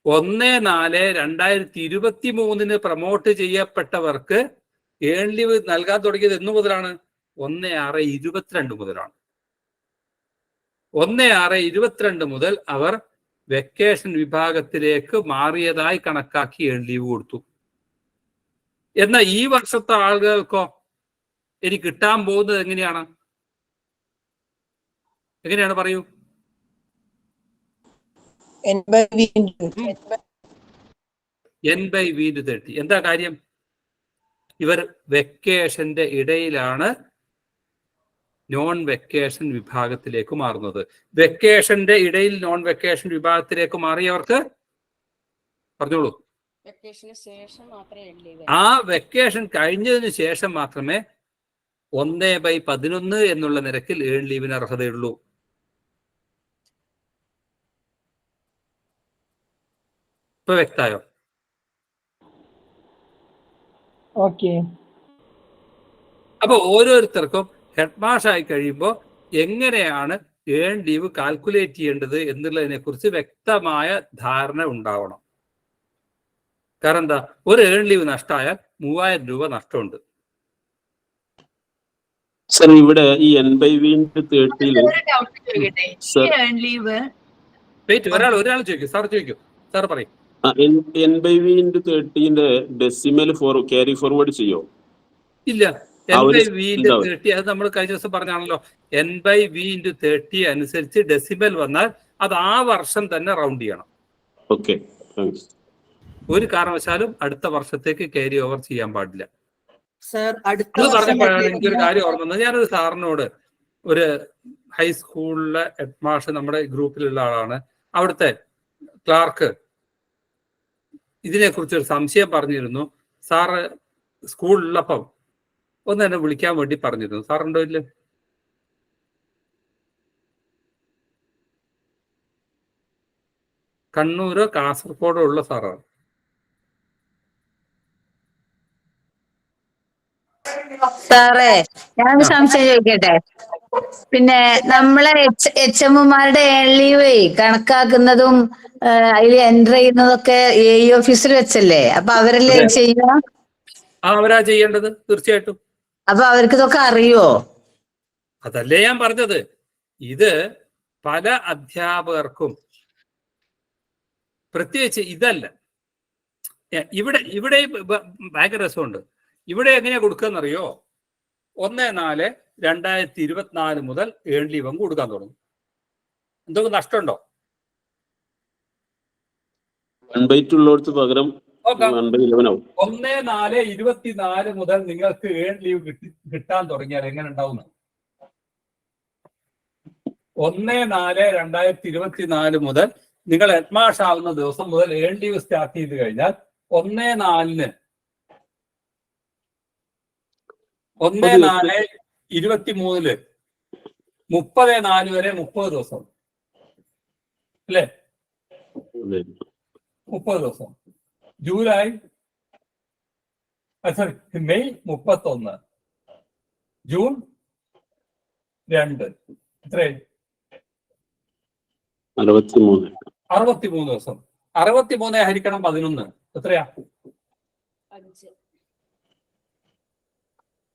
1/4/2023 പ്രൊമോട്ട് ചെയ്യപ്പെട്ടവർക്ക് ഏൺ ലീവ് നൽകാൻ തുടങ്ങിയത് എന്നു മുതലാണ്? 1/6/22 മുതലാണ്. 1/6/22 മുതൽ അവർ വെക്കേഷൻ വിഭാഗത്തിലേക്ക് മാറിയതായി കണക്കാക്കി ഏൺ ലീവ് കൊടുത്തു. എന്നാൽ ഈ വർഷത്തെ ആളുകൾക്കോ ഇനി കിട്ടാൻ പോകുന്നത് എങ്ങനെയാണ് പറയൂ? N/V/30. എന്താ കാര്യം? ഇവർ വെക്കേഷന്റെ ഇടയിലാണ് നോൺ വെക്കേഷൻ വിഭാഗത്തിലേക്ക് മാറുന്നത്. വെക്കേഷന്റെ ഇടയിൽ നോൺ വെക്കേഷൻ വിഭാഗത്തിലേക്ക് മാറിയവർക്ക് പറഞ്ഞോളൂ, ആ വെക്കേഷൻ കഴിഞ്ഞതിന് ശേഷം മാത്രമേ 1/11 എന്നുള്ള നിരക്കിൽ ഏൺ ലീവിന് അർഹതയുള്ളൂ. ഇപ്പൊ വ്യക്തമായോ? ഓക്കെ. അപ്പൊ ഓരോരുത്തർക്കും ഹെഡ് മാഷായി കഴിയുമ്പോൾ എങ്ങനെയാണ് ഏൺ ലീവ് കാൽക്കുലേറ്റ് ചെയ്യേണ്ടത് എന്നുള്ളതിനെ കുറിച്ച് വ്യക്തമായ ധാരണ ഉണ്ടാവണം. കാരണം എന്താ, ഒരു ഏൺ ലീവ് നഷ്ടമായാൽ 3000 രൂപ നഷ്ടമുണ്ട്. സർ ഇവിടെ ഈ NBV/30 ഡൗട്ട് ചോദിക്കട്ടെ, ഈ ഏൺ ലീവ് ഒരാൾ ചോദിക്കും. സാർ ചോദിക്കും, സാർ പറയും. NBV/30 ഡെസിമൽ ക്യാരി ഫോർവേഡ് ചെയ്യോ? ഇല്ല. N/V/30 അത് നമ്മൾ കഴിഞ്ഞ ദിവസം പറഞ്ഞാണല്ലോ. N/V/30 അനുസരിച്ച് ഡെസിമൽ വന്നാൽ അത് ആ വർഷം തന്നെ റൗണ്ട് ചെയ്യണം. ഓക്കെ, ഒരു കാരണവശാലും അടുത്ത വർഷത്തേക്ക് ക്യാരി ഓവർ ചെയ്യാൻ പാടില്ല. സർ അടുത്ത അത് പറഞ്ഞപ്പോഴാണ് എനിക്കൊരു കാര്യം ഓർമ്മ. ഞാനൊരു സാറിനോട്, ഒരു ഹൈസ്കൂളിലെ ഹെഡ് മാഷ് നമ്മുടെ ഗ്രൂപ്പിലുള്ള ആളാണ്, അവിടുത്തെ ക്ലാർക്ക് ഇതിനെക്കുറിച്ച് ഒരു സംശയം പറഞ്ഞിരുന്നു. സാറ് സ്കൂളിലുള്ളപ്പം ഒന്ന് എന്നെ വിളിക്കാൻ വേണ്ടി പറഞ്ഞിരുന്നു. സാറുണ്ടോ? ഇല്ല. കണ്ണൂരോ കാസർഗോഡോ ഉള്ള സാറാണ്. സാറേ, ഞാൻ സംശയം ചോദിക്കട്ടെ? പിന്നെ നമ്മളെ HM-മാരുടെ ഏൺ ലീവ് കണക്കാക്കുന്നതും അതിൽ എൻറ്റർ ചെയ്യുന്നതൊക്കെ AE ഓഫീസിൽ വെച്ചല്ലേ? അപ്പൊ അവരല്ലേ ചെയ്യുക? അവരാ ചെയ്യേണ്ടത്, തീർച്ചയായിട്ടും. അപ്പൊ അവർക്ക് ഇതൊക്കെ അറിയോ? അതല്ലേ ഞാൻ പറഞ്ഞത്. ഇത് പല അധ്യാപകർക്കും, പ്രത്യേകിച്ച് ഇതല്ല, ഇവിടെ ഭയങ്കര രസമുണ്ട്. ഇവിടെ എങ്ങനെയാ കൊടുക്കുകയെന്നറിയോ? 1/4/2024 മുതൽ ഏൺ ലീവ് അങ്ങ് കൊടുക്കാൻ തുടങ്ങും. എന്തൊക്കെ നഷ്ടമുണ്ടോ? 1/2 ഉള്ളടത്ത് പകരം 1/11 ആവും. 1/4/24 മുതൽ നിങ്ങൾക്ക് ഏൺ ലീവ് കിട്ടാൻ തുടങ്ങിയാൽ എങ്ങനെ ഉണ്ടാവും? 1/4/2024 മുതൽ നിങ്ങൾ ഹെഡ് മാഷ് ആവുന്ന ദിവസം മുതൽ ഏൺ ലീവ് സ്റ്റാർട്ട് ചെയ്ത് കഴിഞ്ഞാൽ 1/4/ന് 1/4/23 30/4 വരെ 30 ദിവസം അല്ലേ? 30 ദിവസം. ജൂലൈ മെയ് 31, ജൂൺ 2, എത്രയായി? 63 ദിവസം. 63 ഹരിക്കണം 11 എത്രയാ?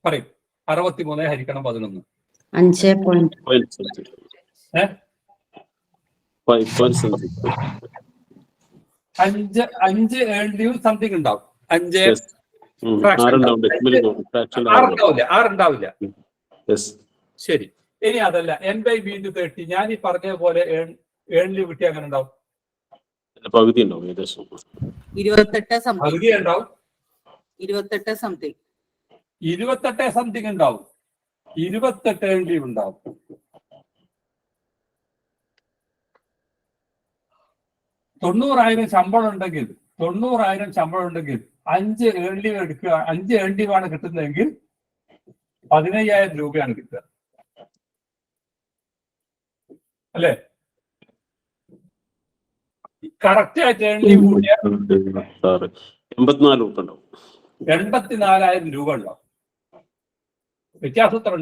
പറയും. 63 ഹരിക്കണം 11 5 ഏൺ ലീവ് സംതിങ് ഉണ്ടാവും. 5 6 ശരി. ഇനി അതല്ല, N/V/30 ഞാൻ ഈ പറഞ്ഞ പോലെ ഏൺ ലീവ് കിട്ടി അങ്ങനെ ഉണ്ടാവും? പകുതി ഉണ്ടാവും, ഏകദേശം 28 പകുതി ഉണ്ടാവും. 28 സംതിങ് 28 സംതിങ് ഉണ്ടാവും. 28 ഏൺ ലീവ് ഉണ്ടാവും. $90,000 ശമ്പളം ഉണ്ടെങ്കിൽ 5 ഏൺ ലീവ് എടുക്കുക. 5 ഏൺ ലീവ് ആണ് കിട്ടുന്നതെങ്കിൽ 15,000 രൂപയാണ് കിട്ടുക, അല്ലേ? കറക്റ്റ് ആയിട്ട് ഏൺ ലീവ് കൂടിയാൽ 84 രൂപ ഉണ്ടാവും. 84,000 രൂപ ഉണ്ടാവും. വ്യത്യാസം എത്ര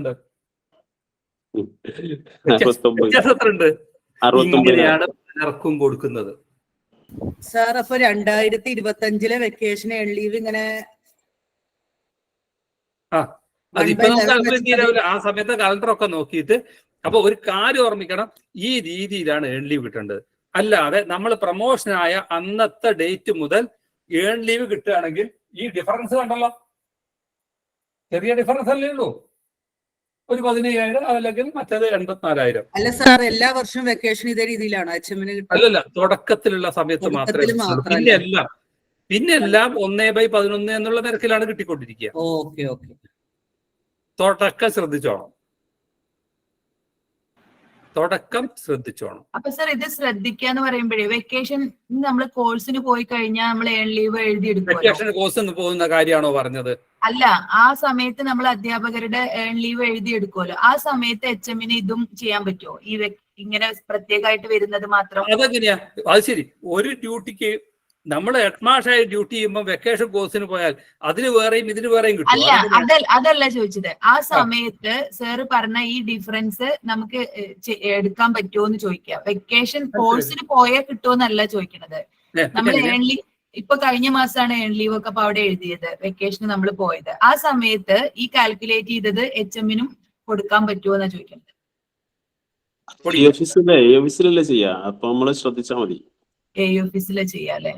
ഉണ്ട്? ഇങ്ങനെയാണ് പലർക്കും കൊടുക്കുന്നത്. സാർ, അപ്പൊ 2025 വെക്കേഷൻ ഏൺ ലീവ് ഇങ്ങനെ അതിപ്പോ നമുക്ക് കാൽക്കുലേറ്റ് ചെയ്യാനാവില്ല. ആ സമയത്ത് കലണ്ടറൊക്കെ നോക്കിയിട്ട്. അപ്പൊ ഒരു കാര്യം ഓർമ്മിക്കണം, ഈ രീതിയിലാണ് ഏൺ ലീവ് കിട്ടേണ്ടത്. അല്ലാതെ നമ്മൾ പ്രൊമോഷനായ അന്നത്തെ ഡേറ്റ് മുതൽ ഏൺ ലീവ് കിട്ടുകയാണെങ്കിൽ ഈ ഡിഫറൻസ് കണ്ടല്ലോ, ചെറിയ ഡിഫറൻസ് അല്ലേ ഉള്ളൂ. ഒരു 15,000 അല്ലെങ്കിൽ മറ്റേത് 84,000. അല്ല സാർ, എല്ലാ വർഷവും വെക്കേഷൻ ഇതേ രീതിയിലാണ് അല്ലല്ല, തുടക്കത്തിലുള്ള സമയത്ത് മാത്രമേ. പിന്നെല്ലാം 1/11 എന്നുള്ള നിരക്കിലാണ് കിട്ടിക്കൊണ്ടിരിക്കുക. തുടക്കം ശ്രദ്ധിച്ചോണം. അപ്പൊ സാർ, ഇത് ശ്രദ്ധിക്കാന്ന് പറയുമ്പോഴേ വെക്കേഷൻ നമ്മൾ കോഴ്സിന് പോയി കഴിഞ്ഞാൽ നമ്മൾ ഏൺ ലീവ് എഴുതിയെടുക്കും. വെക്കേഷൻ കോഴ്സിന് പോകുന്ന കാര്യമാണോ പറഞ്ഞത്? അല്ല, ആ സമയത്ത് നമ്മൾ അധ്യാപകരുടെ ഏൺ ലീവ് എഴുതിയെടുക്കുമല്ലോ. ആ സമയത്ത് HM-ന് ഇതും ചെയ്യാൻ പറ്റുമോ? ഇങ്ങനെ പ്രത്യേകമായിട്ട് വരുന്നത് മാത്രം? അതെങ്ങനെയാ? അത് ശരി. ഒരു ഡ്യൂട്ടിക്ക് നമ്മൾ ഹെഡ്മാഷായി ഡ്യൂട്ടി ചെയ്യുമ്പോൾ വെക്കേഷൻ കോഴ്സിന് പോയാൽ അതിന് വേറെയും ഇതിന് വേറെയും കിട്ടും. അല്ല അതല്ല ചോദിച്ചത്. ആ സമയത്ത് സാറ് പറഞ്ഞ ഈ ഡിഫറൻസ് നമുക്ക് എടുക്കാൻ പറ്റുമോ എന്ന് ചോദിക്കുക. വെക്കേഷൻ കോഴ്സിന് പോയാൽ കിട്ടുമെന്നല്ല ചോദിക്കണത്. നമ്മൾ ഏൺലി ഇപ്പൊ കഴിഞ്ഞ മാസമാണ് ഏൺ ലീവ് ഒക്കെ അപ്പൊ അവിടെ എഴുതിയത്, വെക്കേഷന് നമ്മൾ പോയത്. ആ സമയത്ത് ഈ കാൽക്കുലേറ്റ് ചെയ്തത് HM-നും കൊടുക്കാൻ പറ്റുമോ എന്നാ ചോദിക്കുന്നത്. ഓഫീസിലല്ലേ ചെയ്യാ, അപ്പൊ നമ്മള് ശ്രദ്ധിച്ചാ മതി. ഓഫീസിലെ ചെയ്യാല്ലേ.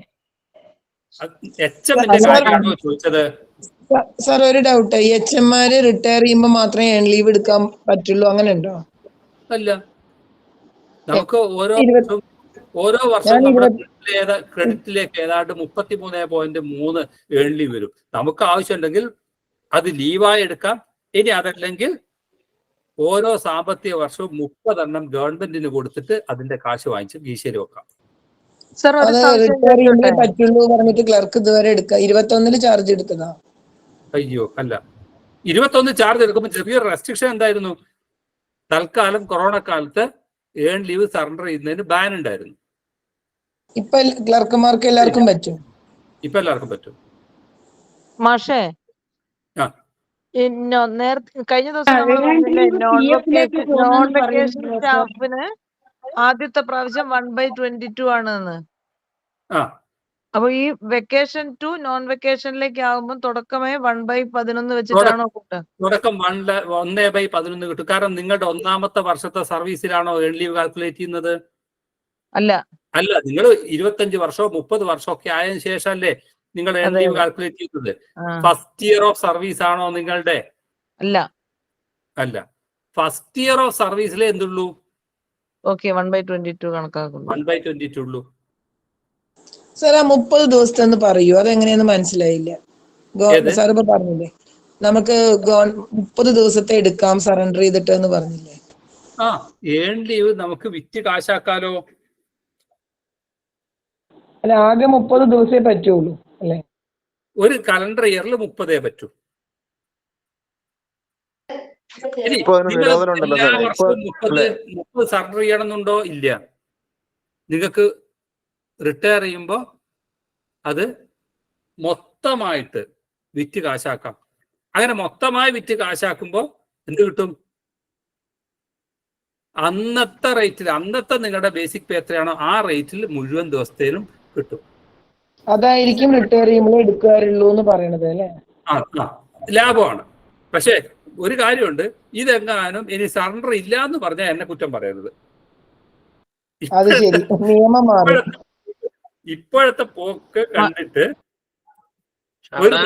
ചോദിച്ചത് സാർ ഒരു ഡൗട്ട്, HM-മാര് റിട്ടയർ ചെയ്യുമ്പോൾ മാത്രമേ ഏൺ ലീവ് എടുക്കാൻ പറ്റുള്ളൂ, അങ്ങനെ ഉണ്ടോ? അല്ല, നമുക്ക് ഓരോ വർഷവും നമ്മുടെ ക്രെഡിറ്റിലേക്ക് ഏതാണ്ട് 33.3 ഏൺ ലീവ് വരും. നമുക്ക് ആവശ്യമുണ്ടെങ്കിൽ അത് ലീവായി എടുക്കാം. ഇനി അതല്ലെങ്കിൽ ഓരോ സാമ്പത്തിക വർഷവും 30 എണ്ണം ഗവൺമെന്റിന് കൊടുത്തിട്ട് അതിന്റെ കാശ് വാങ്ങിച്ച് ഗീശയിൽ വെക്കാം. റിട്ടയർ ചെയ്യുമ്പോഴേ പറ്റുള്ളൂ പറഞ്ഞിട്ട് ക്ലർക്ക് ഇതുവരെ എടുക്കാം. 21 ചാർജ് എടുത്തതാ. അയ്യോ അല്ല, 21 ചാർജ് എടുക്കുമ്പോൾ ചെറിയൊരു റെസ്ട്രിക്ഷൻ എന്തായിരുന്നു? തൽക്കാലം കൊറോണ കാലത്ത് ഏൺ ലീവ് സറണ്ടർ ചെയ്യുന്നതിന് ബാൻ ഉണ്ടായിരുന്നു. ഇപ്പൊ ക്ലർക്കുമാർക്ക് എല്ലാവർക്കും പറ്റും. ഇപ്പൊ എല്ലാവർക്കും പറ്റും. മാഷേ, കഴിഞ്ഞ ദിവസം നോൺ വെക്കേഷൻ സ്റ്റാഫിന് ആദ്യത്തെ പ്രാവശ്യം 1/22 ആണെന്ന്. അപ്പൊ ഈ വെക്കേഷൻ ടു നോൺ വെക്കേഷനിലേക്ക് ആകുമ്പോൾ തുടക്കമേ 1/11 വെച്ചിട്ടാണോ കൂട്ടുക? തുടക്കം 1/11 കിട്ടും. കാരണം നിങ്ങളുടെ ഒന്നാമത്തെ വർഷത്തെ സർവീസിലാണോ ഏൺ ലീവ് കാൽക്കുലേറ്റ് ചെയ്യുന്നത്? അല്ല, നിങ്ങൾ 25 വർഷമോ 30 വർഷമോ ഒക്കെ ആയതിനു ശേഷമല്ലേ നിങ്ങൾ ഏൺ ലീവ് കാൽക്കുലേറ്റ് ചെയ്യുന്നത്. ഫസ്റ്റ് ഇയർ ഓഫ് സർവീസ് ആണോ നിങ്ങളുടെ? അല്ല, ഫസ്റ്റ് ഇയർ ഓഫ് സർവീസിലെ എന്തുള്ളൂ? 1/22 കണക്കാക്കുന്നു. 1/22 ഉള്ളൂ. സാർ ആ 30 ദിവസത്തെ ഒന്ന് പറയൂ, അതെങ്ങനെയാന്ന് മനസ്സിലായില്ല. സാർ ഇപ്പൊ പറഞ്ഞില്ലേ നമുക്ക് 30 ദിവസത്തെ എടുക്കാം സറണ്ടർ ചെയ്തിട്ട് എന്ന് പറഞ്ഞില്ലേ? ഏൺ ലീവ് നമുക്ക് വിറ്റ് കാശാക്കാലോ. അല്ല, ആകെ 30 ദിവസമേ പറ്റുള്ളൂ അല്ലേ? ഒരു കലണ്ടർ ഇയറിൽ 30 പറ്റൂ. എല്ലാ വർഷവും 30 സറണ്ടർ ചെയ്യണമെന്നുണ്ടോ? ഇല്ല. നിങ്ങൾക്ക് റിട്ടയർ ചെയ്യുമ്പോൾ അത് മൊത്തമായിട്ട് വിറ്റ് കാശാക്കാം. അങ്ങനെ മൊത്തമായി വിറ്റ് കാശാക്കുമ്പോൾ എന്ത് കിട്ടും? അന്നത്തെ റേറ്റിൽ, അന്നത്തെ നിങ്ങളുടെ ബേസിക് പേ എത്രയാണോ ആ റേറ്റിൽ മുഴുവൻ ദിവസത്തേനും കിട്ടും. അതായിരിക്കും റിട്ടയർ ചെയ്യുമ്പോൾ എടുക്കാറുള്ളൂ എന്ന് പറയണത് അല്ലേ? ലാഭമാണ്. പക്ഷെ ഒരു കാര്യമുണ്ട്, ഇതെങ്ങാനും ഇനി സറണ്ടർ ഇല്ല എന്ന് പറഞ്ഞാൽ എന്നെ കുറ്റം പറയരുത്. ഇപ്പോഴത്തെ പോക്ക് കണ്ടിട്ട് ഒരു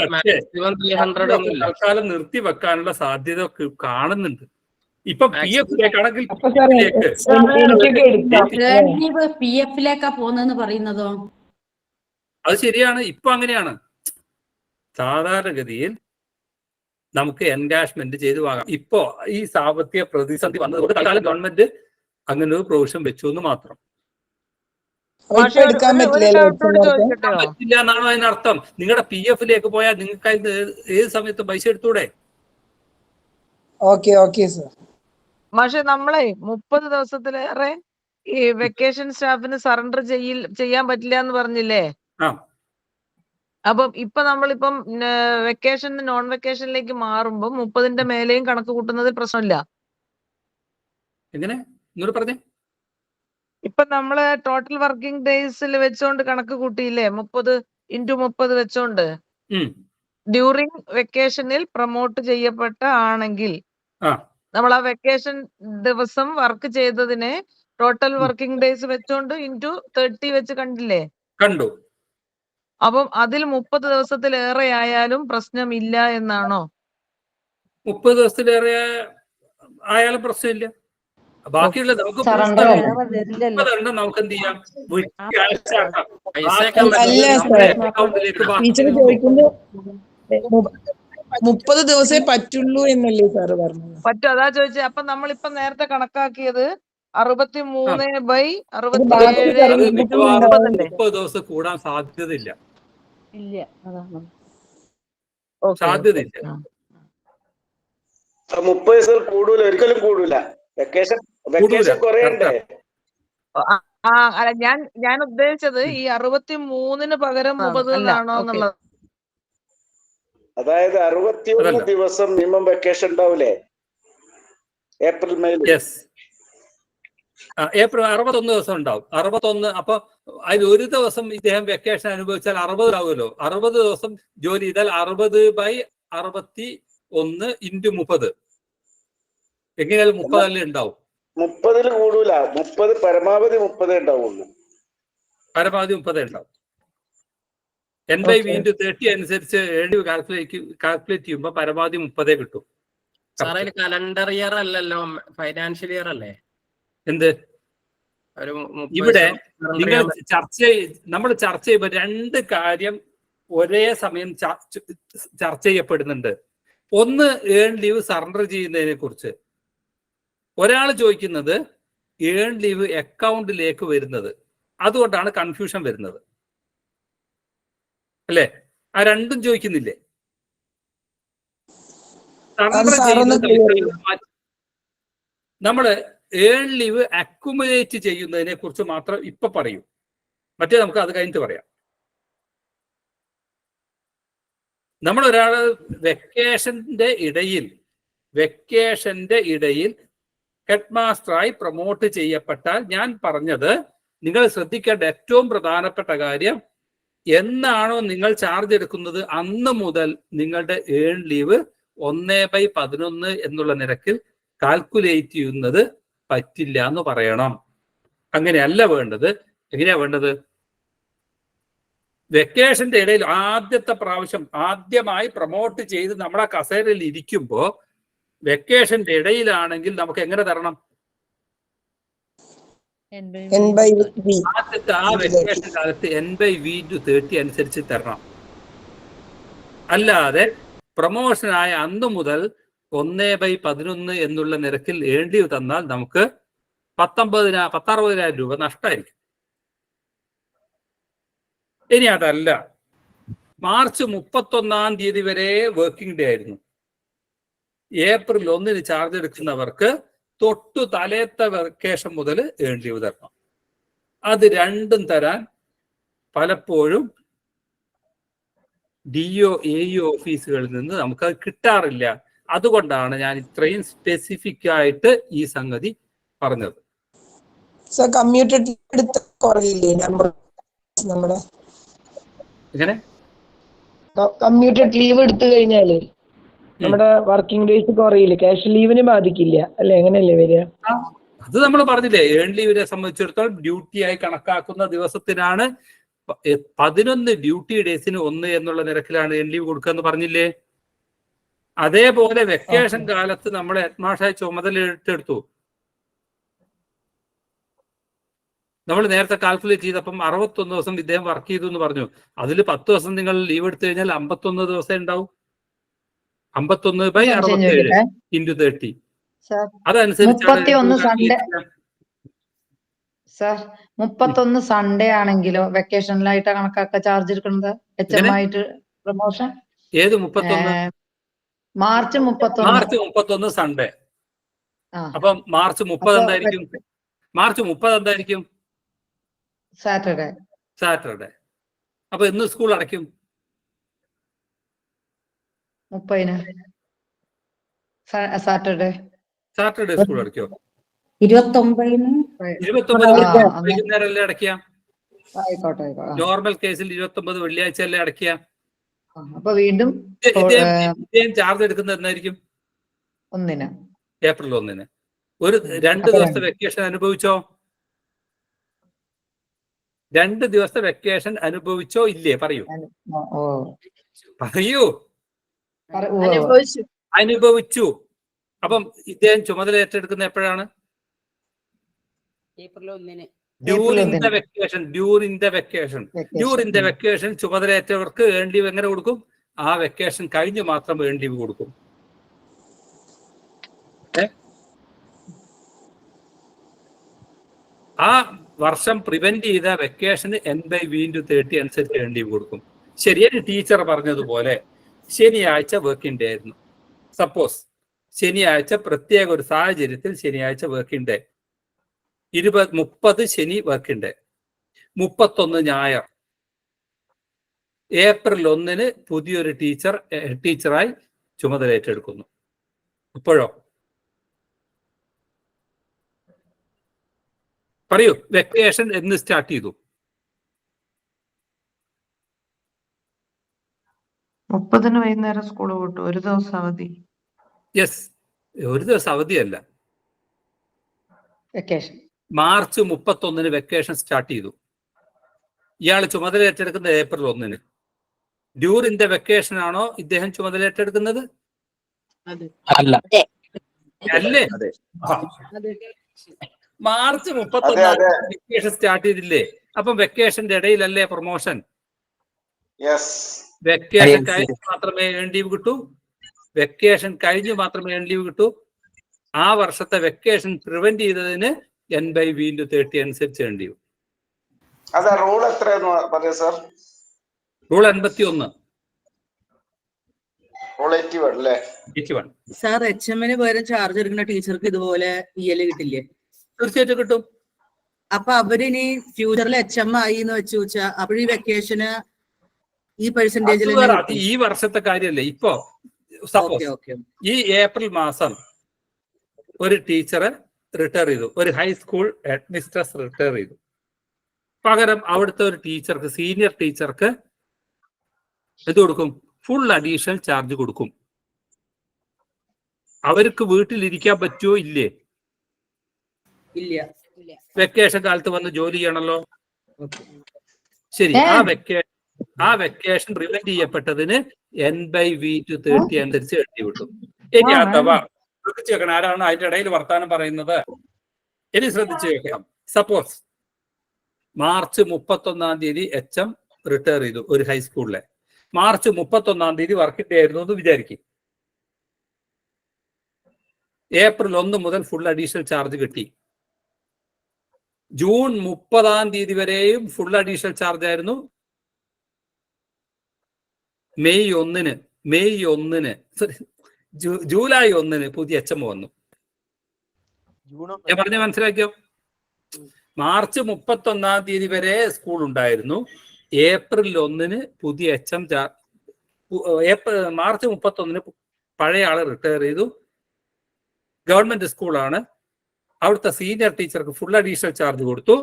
തൽക്കാലം നിർത്തി വെക്കാനുള്ള സാധ്യത കാണുന്നുണ്ട്. ഇപ്പൊ PF ആണെങ്കിൽ PF-ലേക്കാ പോകുന്നെന്ന് പറയുന്നതോ? അത് ശരിയാണ്. ഇപ്പൊ അങ്ങനെയാണ്. സാധാരണഗതിയിൽ നമുക്ക് എൻഗാജ്മെന്റ് ചെയ്ത് വാങ്ങാം. ഇപ്പോ ഈ സാമ്പത്തിക പ്രതിസന്ധി വന്നതുകൊണ്ട് തൽക്കാലം ഗവൺമെന്റ് അങ്ങനെ ഒരു പ്രൊവിഷൻ വെച്ചു എന്ന് മാത്രം. പറ്റില്ല എന്നാണോ അതിനർത്ഥം? നിങ്ങളുടെ PF-ലേക്ക് പോയാൽ നിങ്ങൾക്ക് ഏത് സമയത്തും പൈസ എടുത്തൂടെ? പക്ഷെ നമ്മളെ 30 ദിവസത്തിലേറെ ഈ വെക്കേഷൻ സ്റ്റാഫിന് സറണ്ടർ ചെയ്യാൻ പറ്റില്ല എന്ന് പറഞ്ഞില്ലേ? അപ്പം നമ്മളിപ്പം വെക്കേഷൻ നോൺ വെക്കേഷനിലേക്ക് മാറുമ്പോ 30-ന്റെ മേലെയും കണക്ക് കൂട്ടുന്നത് പ്രശ്നമില്ല. എങ്ങനെ പറഞ്ഞേ? ഇപ്പൊ നമ്മള് ടോട്ടൽ വർക്കിംഗ് ഡേയ്സിൽ വെച്ചോണ്ട് കണക്ക് കൂട്ടിയില്ലേ? 30 വെച്ചോണ്ട് ഡ്യൂറിങ് വെക്കേഷനിൽ പ്രൊമോട്ട് ചെയ്യപ്പെട്ട ആണെങ്കിൽ നമ്മൾ ആ വെക്കേഷൻ ദിവസം വർക്ക് ചെയ്തതിനെ ടോട്ടൽ വർക്കിംഗ് ഡേയ്സ് വെച്ചോണ്ട് *30 വെച്ച് കണ്ടില്ലേ? കണ്ടു. അപ്പം അതിൽ 30 ദിവസത്തിലേറെ ആയാലും പ്രശ്നമില്ല എന്നാണോ? 30 ദിവസത്തിലേറെ ആയാലും പ്രശ്നമില്ല. ബാക്കിയുള്ള നമുക്ക് എന്ത് ചെയ്യാം? 30 ദിവസമേ പറ്റുള്ളൂ എന്നല്ലേ സാറ് പറഞ്ഞത്? പറ്റും, അതാ ചോദിച്ചത്. അപ്പൊ നമ്മളിപ്പോ നേരത്തെ കണക്കാക്കിയത് 63/67 30 ദിവസം കൂടാൻ സാധ്യതയില്ല. സാധ്യതയില്ല. 30 ദിവസം കൂടൂല, ഒരിക്കലും കൂടൂല. വെക്കേഷൻ കുറയണ്ടേ? അല്ല ഞാൻ ഉദ്ദേശിച്ചത് ഈ 63 പകരം 30 എന്നാണോ എന്നുള്ളത്. അതായത് 61 അതല്ല. ദിവസം മിനിമം വെക്കേഷൻ ഉണ്ടാവൂലേ ഏപ്രിൽ മെയിൽ? യെസ്, ഏപ്രിൽ 61 ദിവസം ഉണ്ടാവും. 61. അപ്പൊ അതിൽ ഒരു ദിവസം ഇദ്ദേഹം വെക്കേഷൻ അനുഭവിച്ചാൽ 60 ആവുമല്ലോ. 60 ദിവസം ജോലി ചെയ്താൽ 60/61 × 30 എങ്ങനെയാലും 30 അല്ലേ ഉണ്ടാവും. 30 കൂടൂല, 30 പരമാവധി 30 ഉണ്ടാവുള്ളൂ. പരമാവധി 30 ഉണ്ടാവും. 80 × 30 അനുസരിച്ച് കാൽക്കുലേറ്റ് ചെയ്യുമ്പോൾ പരമാവധി 30 കിട്ടും. സാറേ കലണ്ടർ ഇയർ അല്ലല്ലോ, ഫൈനാൻഷ്യൽ ഇയർ അല്ലേ? എന്ത് ഒരു ഇവിടെ നിങ്ങൾ നമ്മൾ ചർച്ച ചെയ്യുമ്പോൾ രണ്ട് കാര്യം ഒരേ സമയം ചർച്ച ചെയ്യപ്പെടുന്നുണ്ട്. ഒന്ന് ഏൺ ലീവ് സറണ്ടർ ചെയ്യുന്നതിനെ കുറിച്ച്. ഒരാൾ ചോദിക്കുന്നത് ഏൺ ലീവ് അക്കൗണ്ടിലേക്ക് വരുന്നത്. അതുകൊണ്ടാണ് കൺഫ്യൂഷൻ വരുന്നത് അല്ലേ? ആ രണ്ടും ചോദിക്കുന്നില്ലേ? സറണ്ടർ ചെയ്യുന്നത് നമ്മള് ഏൺ ലീവ് അക്യുമുലേറ്റ് ചെയ്യുന്നതിനെ കുറിച്ച് മാത്രം ഇപ്പൊ പറയും. മറ്റേ നമുക്ക് അത് കഴിഞ്ഞിട്ട് പറയാം. നമ്മളൊരാള് വെക്കേഷന്റെ ഇടയിൽ ഹെഡ് മാസ്റ്ററായി പ്രൊമോട്ട് ചെയ്യപ്പെട്ടാൽ, ഞാൻ പറഞ്ഞത് നിങ്ങൾ ശ്രദ്ധിക്കേണ്ട ഏറ്റവും പ്രധാനപ്പെട്ട കാര്യം, എന്നാണോ നിങ്ങൾ ചാർജ് എടുക്കുന്നത് അന്ന് മുതൽ നിങ്ങളുടെ ഏൺ ലീവ് 1/11 എന്നുള്ള നിരക്കിൽ കാൽക്കുലേറ്റ് ചെയ്യുന്നത് പറ്റില്ല എന്ന് പറയണം. അങ്ങനെയല്ല വേണ്ടത്. എങ്ങനെയാ വേണ്ടത്? വെക്കേഷന്റെ ഇടയിൽ ആദ്യമായി പ്രൊമോട്ട് ചെയ്ത് നമ്മളെ കസേരയിൽ ഇരിക്കുമ്പോൾ വെക്കേഷന്റെ ഇടയിലാണെങ്കിൽ നമുക്ക് എങ്ങനെ തരണം? ആദ്യത്തെ ആ വെക്കേഷൻ കാലത്ത് N/V/30 അനുസരിച്ച് തരണം. അല്ലാതെ പ്രൊമോഷനായ അന്ന് മുതൽ 1/11 എന്നുള്ള നിരക്കിൽ ഏൺ ലീവ് തന്നാൽ നമുക്ക് 60,000 രൂപ നഷ്ടമായിരിക്കും. ഇനി അതല്ല, മാർച്ച് 31 തീയതി വരെ വർക്കിംഗ് ഡേ ആയിരുന്നു. ഏപ്രിൽ 1 ചാർജ് എടുക്കുന്നവർക്ക് തൊട്ടു തലേത്തെ വെക്കേഷൻ മുതൽ ഏൺ ലീവ് തരണം. അത് രണ്ടും തരാൻ പലപ്പോഴും DO AU ഓഫീസുകളിൽ നിന്ന് നമുക്കത് കിട്ടാറില്ല. അതുകൊണ്ടാണ് ഞാൻ ഇത്രയും സ്പെസിഫിക് ആയിട്ട് ഈ സംഗതി പറഞ്ഞത്. എങ്ങനെ കമ്മ്യൂട്ടഡ് ലീവ് എടുത്തു കഴിഞ്ഞാല് നമ്മുടെ വർക്കിംഗ് ഡേയ്സ് കുറയില്ല, ക്യാഷ് ലീവിന് ബാധിക്കില്ല അല്ലെ? എങ്ങനെയല്ലേ വരിക? അത് നമ്മൾ പറഞ്ഞില്ലേ, ഏൺ ലീവിനെ സംബന്ധിച്ചിടത്തോളം ഡ്യൂട്ടി ആയി കണക്കാക്കുന്ന ദിവസത്തിനാണ് 11 ഡ്യൂട്ടി ഡേയ്സിന് 1 എന്നുള്ള നിരക്കിലാണ് ഏൺ ലീവ് കൊടുക്കുക എന്ന് പറഞ്ഞില്ലേ? അതേപോലെ വെക്കേഷൻ കാലത്ത് നമ്മൾ ഹെഡ്മാഷായി ചുമതല ഏറ്റെടുത്തു. നമ്മൾ നേരത്തെ കാൽക്കുലേറ്റ് ചെയ്തപ്പം 61 ദിവസം ഇദ്ദേഹം വർക്ക് ചെയ്തു എന്ന് പറഞ്ഞു. അതിൽ 10 ദിവസം നിങ്ങൾ ലീവ് എടുത്തു കഴിഞ്ഞാൽ 51 ദിവസം ഉണ്ടാവും. 51/67 × 30. അതനുസരിച്ച് 31 സൺഡേ ആണെങ്കിലോ വെക്കേഷനിലായിട്ട് കണക്കാക്ക ചാർജ് എടുക്കുന്നത് HM ആയിട്ട് പ്രൊമോഷൻ? ഏത് 31? March 31 Sunday. അപ്പം മാർച്ച് 30 എന്തായിരിക്കും? മാർച്ച് 30 എന്തായിരിക്കും? സാറ്റർഡേ. അപ്പൊ എന്ന് സ്കൂൾ അടയ്ക്കും? 30 സാറ്റർഡേ സ്കൂൾ അടയ്ക്കോ? 29 വൈകുന്നേരമല്ലേ അടയ്ക്കുക? ആയിക്കോട്ടെ. നോർമൽ കേസിൽ 29 വെള്ളിയാഴ്ച അല്ലേ അടയ്ക്കുക? അപ്പൊ വീണ്ടും ചാർജ് എടുക്കുന്നത് എന്നായിരിക്കും? 1 ഏപ്രിൽ 1. ഒരു 2 ദിവസത്തെ വെക്കേഷൻ അനുഭവിച്ചോ? 2 ദിവസത്തെ വെക്കേഷൻ അനുഭവിച്ചോ ഇല്ലേ? പറയൂ. അനുഭവിച്ചു. അപ്പം ഇദ്ദേഹം ചുമതല ഏറ്റെടുക്കുന്ന എപ്പോഴാണ്? ഏപ്രിൽ 1. ഡ്യൂറിംഗ് ദ വെക്കേഷൻ ചുമതലയേറ്റവർക്ക് ഏൺ ലീവ് എങ്ങനെ കൊടുക്കും? ആ വെക്കേഷൻ കഴിഞ്ഞ് മാത്രം ഏൺ ലീവ് കൊടുക്കും. ആ വർഷം പ്രിവെന്റ് ചെയ്ത വെക്കേഷന് N/V/30 അനുസരിച്ച് ഏൺ ലീവ് കൊടുക്കും. ശരിയാണ് ടീച്ചർ പറഞ്ഞതുപോലെ ശനിയാഴ്ച വർക്കിംഗ് ഡേ ആയിരുന്നു. സപ്പോസ് ശനിയാഴ്ച പ്രത്യേക ഒരു സാഹചര്യത്തിൽ ശനിയാഴ്ച വർക്കിംഗ് ഡേ, 30 ശനി വർക്കിംഗ് ഡേ, 31 ഞായർ. ഏപ്രിൽ 1 പുതിയൊരു ടീച്ചറായി ചുമതലയേറ്റെടുക്കുന്നു. ഇപ്പോഴോ പറയൂ, വെക്കേഷൻ എന്ന് സ്റ്റാർട്ട് ചെയ്തു? 30 വൈകുന്നേരം സ്കൂൾ വിട്ടു, ഒരു ദിവസം അവധി. യെസ്, ഒരു ദിവസം അവധിയല്ല. വെക്കേഷൻ മാർച്ച് 31 വെക്കേഷൻ സ്റ്റാർട്ട് ചെയ്തു. ഇയാൾ ചുമതല ഏറ്റെടുക്കുന്നത് ഏപ്രിൽ 1. ഡ്യൂറിംഗ് ദ വെക്കേഷൻ ആണോ ഇദ്ദേഹം ചുമതല ഏറ്റെടുക്കുന്നത്? അല്ല. അല്ലേ? മാർച്ച് 31 വെക്കേഷൻ സ്റ്റാർട്ട് ചെയ്തില്ലേ? അപ്പം വെക്കേഷന്റെ ഇടയിലല്ലേ പ്രൊമോഷൻ? വെക്കേഷൻ കഴിഞ്ഞ് മാത്രമേ ഏൺ ലീവ് കിട്ടൂ. വെക്കേഷൻ കഴിഞ്ഞ് മാത്രമേ ഏൺ ലീവ് കിട്ടൂ. ആ വർഷത്തെ വെക്കേഷൻ പ്രിവെന്റ് ചെയ്തതിന് N/V/30 അനുസരിച്ച് ഏൺ ലീവ്. റൂൾ എത്രയെന്ന് പറയാ സർ? റൂൾ 81. റൂൾ 81 അല്ലേ? 81. സാർ HM-ന് പകരം ചാർജ് എടുക്കുന്ന ടീച്ചർക്ക് ഇതുപോലെ EL കിട്ടില്ലേ? തീർച്ചയായിട്ടും കിട്ടും. അപ്പൊ അവരിനി ഫ്യൂച്ചറിൽ HM ആയി എന്ന് വെച്ച് വെച്ചാ അപ്പോഴീ വെക്കേഷന് ഈ പെർസെന്റേജിൽ ഈ വർഷത്തെ കാര്യമല്ലേ. ഇപ്പോ സപ്പോസ് ഈ ഏപ്രിൽ മാസം ഒരു ടീച്ചറെ റിട്ടയർ ചെയ്തു, ഒരു ഹൈസ്കൂൾ ഹെഡ്മിസ്ട്രസ് റിട്ടയർ ചെയ്തു. പകരം അവിടുത്തെ ഒരു ടീച്ചർക്ക്, സീനിയർ ടീച്ചർക്ക് എന്ത് കൊടുക്കും? ഫുൾ അഡീഷണൽ ചാർജ് കൊടുക്കും. അവർക്ക് വീട്ടിലിരിക്കാൻ പറ്റുമോ? ഇല്ലേ? ഇല്ല. വെക്കേഷൻ കാലത്ത് വന്ന് ജോലി ചെയ്യണല്ലോ. ശരി, ആ വെക്കേഷൻ പ്രിവെന്റ് ചെയ്യപ്പെട്ടതിന് N/V/30 അനുസരിച്ച് എഴുതി വിട്ടു. ഇനി അഥവാ ശ്രദ്ധിച്ചു വെക്കണം, ആരാണ് അതിന്റെ ഇടയിൽ വർത്താനം പറയുന്നത്? ഇനി ശ്രദ്ധിച്ചു വെക്കണം. സപ്പോസ് മാർച്ച് 31 HM റിട്ടയർ ചെയ്തു ഒരു ഹൈസ്കൂളിലെ. മാർച്ച് 31 വർക്കിംഗ് ഡേ ആയിരുന്നു എന്ന് വിചാരിക്കും. ഏപ്രിൽ 1 മുതൽ ഫുൾ അഡീഷണൽ ചാർജ് കിട്ടി. ജൂൺ 30 വരെയും ഫുൾ അഡീഷണൽ ചാർജ് ആയിരുന്നു. ജൂലൈ 1 പുതിയ HM വന്നു. ഞാൻ പറഞ്ഞ മനസ്സിലാക്കിയോ? മാർച്ച് 31 വരെ സ്കൂൾ ഉണ്ടായിരുന്നു. ഏപ്രിൽ 1 പുതിയ HM. മാർച്ച് 31 പഴയ ആള് റിട്ടയർ ചെയ്തു. ഗവൺമെന്റ് സ്കൂളാണ്. അവിടുത്തെ സീനിയർ ടീച്ചർക്ക് ഫുൾ അഡീഷണൽ ചാർജ് കൊടുത്തു.